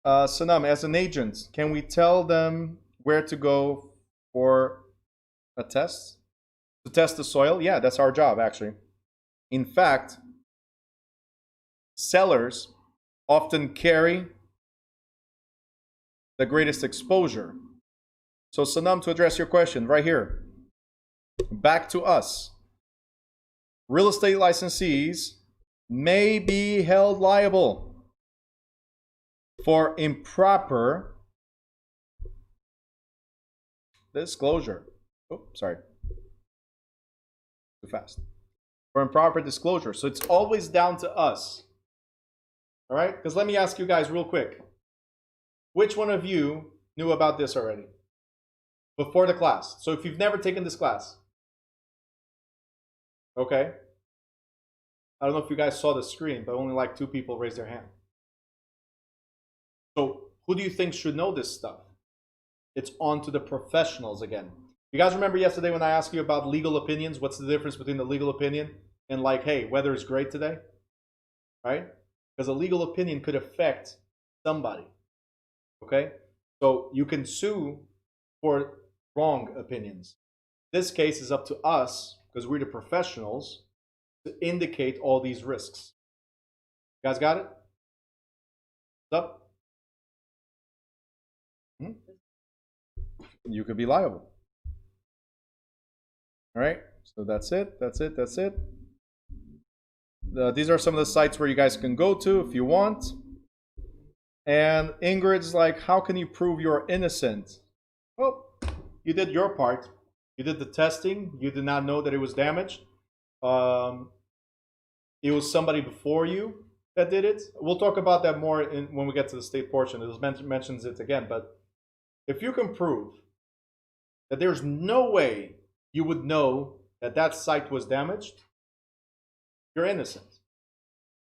Sanam, as an agent, can we tell them where to go for a test? To test the soil? Yeah, that's our job, actually. In fact, sellers often carry the greatest exposure. So Sanam, to address your question, right here, back to us. Real estate licensees may be held liable for improper disclosure. Oh, sorry. Too fast. For improper disclosure. So it's always down to us. All right? Because let me ask you guys real quick. Which one of you knew about this already? Before the class. So if you've never taken this class. Okay. I don't know if you guys saw the screen, but only like 2 people raised their hand. So who do you think should know this stuff? It's on to the professionals again. You guys remember yesterday when I asked you about legal opinions? What's the difference between the legal opinion and like, hey, weather is great today? Right? Because a legal opinion could affect somebody. Okay? So you can sue for wrong opinions. This case is up to us, because we're the professionals, to indicate all these risks. You guys got it? What's up? You could be liable. All right, so that's it. These are some of the sites where you guys can go to if you want. And Ingrid's like, how can you prove you're innocent? Well, you did your part. You did the testing. You did not know that it was damaged. It was somebody before you that did it. We'll talk about that more when we get to the state portion. It mentions it again. But if you can prove that there's no way you would know that that site was damaged, you're innocent.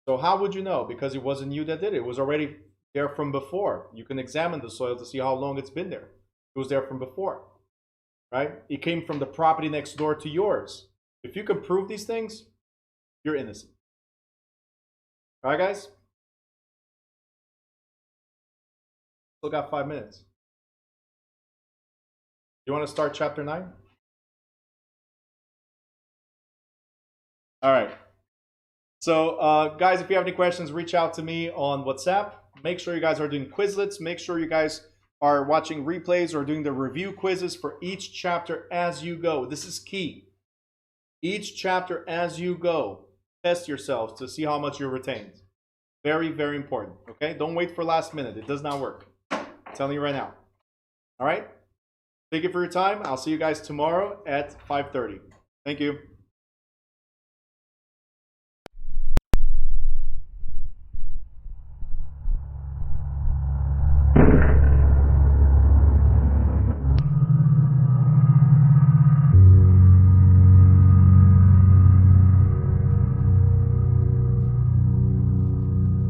So how would you know? Because it wasn't you that did it. It was already there from before. You can examine the soil to see how long it's been there. It was there from before, right? It came from the property next door to yours. If you can prove these things, you're innocent. All right, guys? Still got 5 minutes. You want to start chapter 9? All right. So, guys, if you have any questions, reach out to me on WhatsApp. Make sure you guys are doing Quizlets. Make sure you guys are watching replays or doing the review quizzes for each chapter as you go. This is key. Each chapter as you go. Test yourselves to see how much you're retained. Very, very important. Okay? Don't wait for last minute. It does not work. I'm telling you right now. All right? Thank you for your time. I'll see you guys tomorrow at 5:30. Thank you.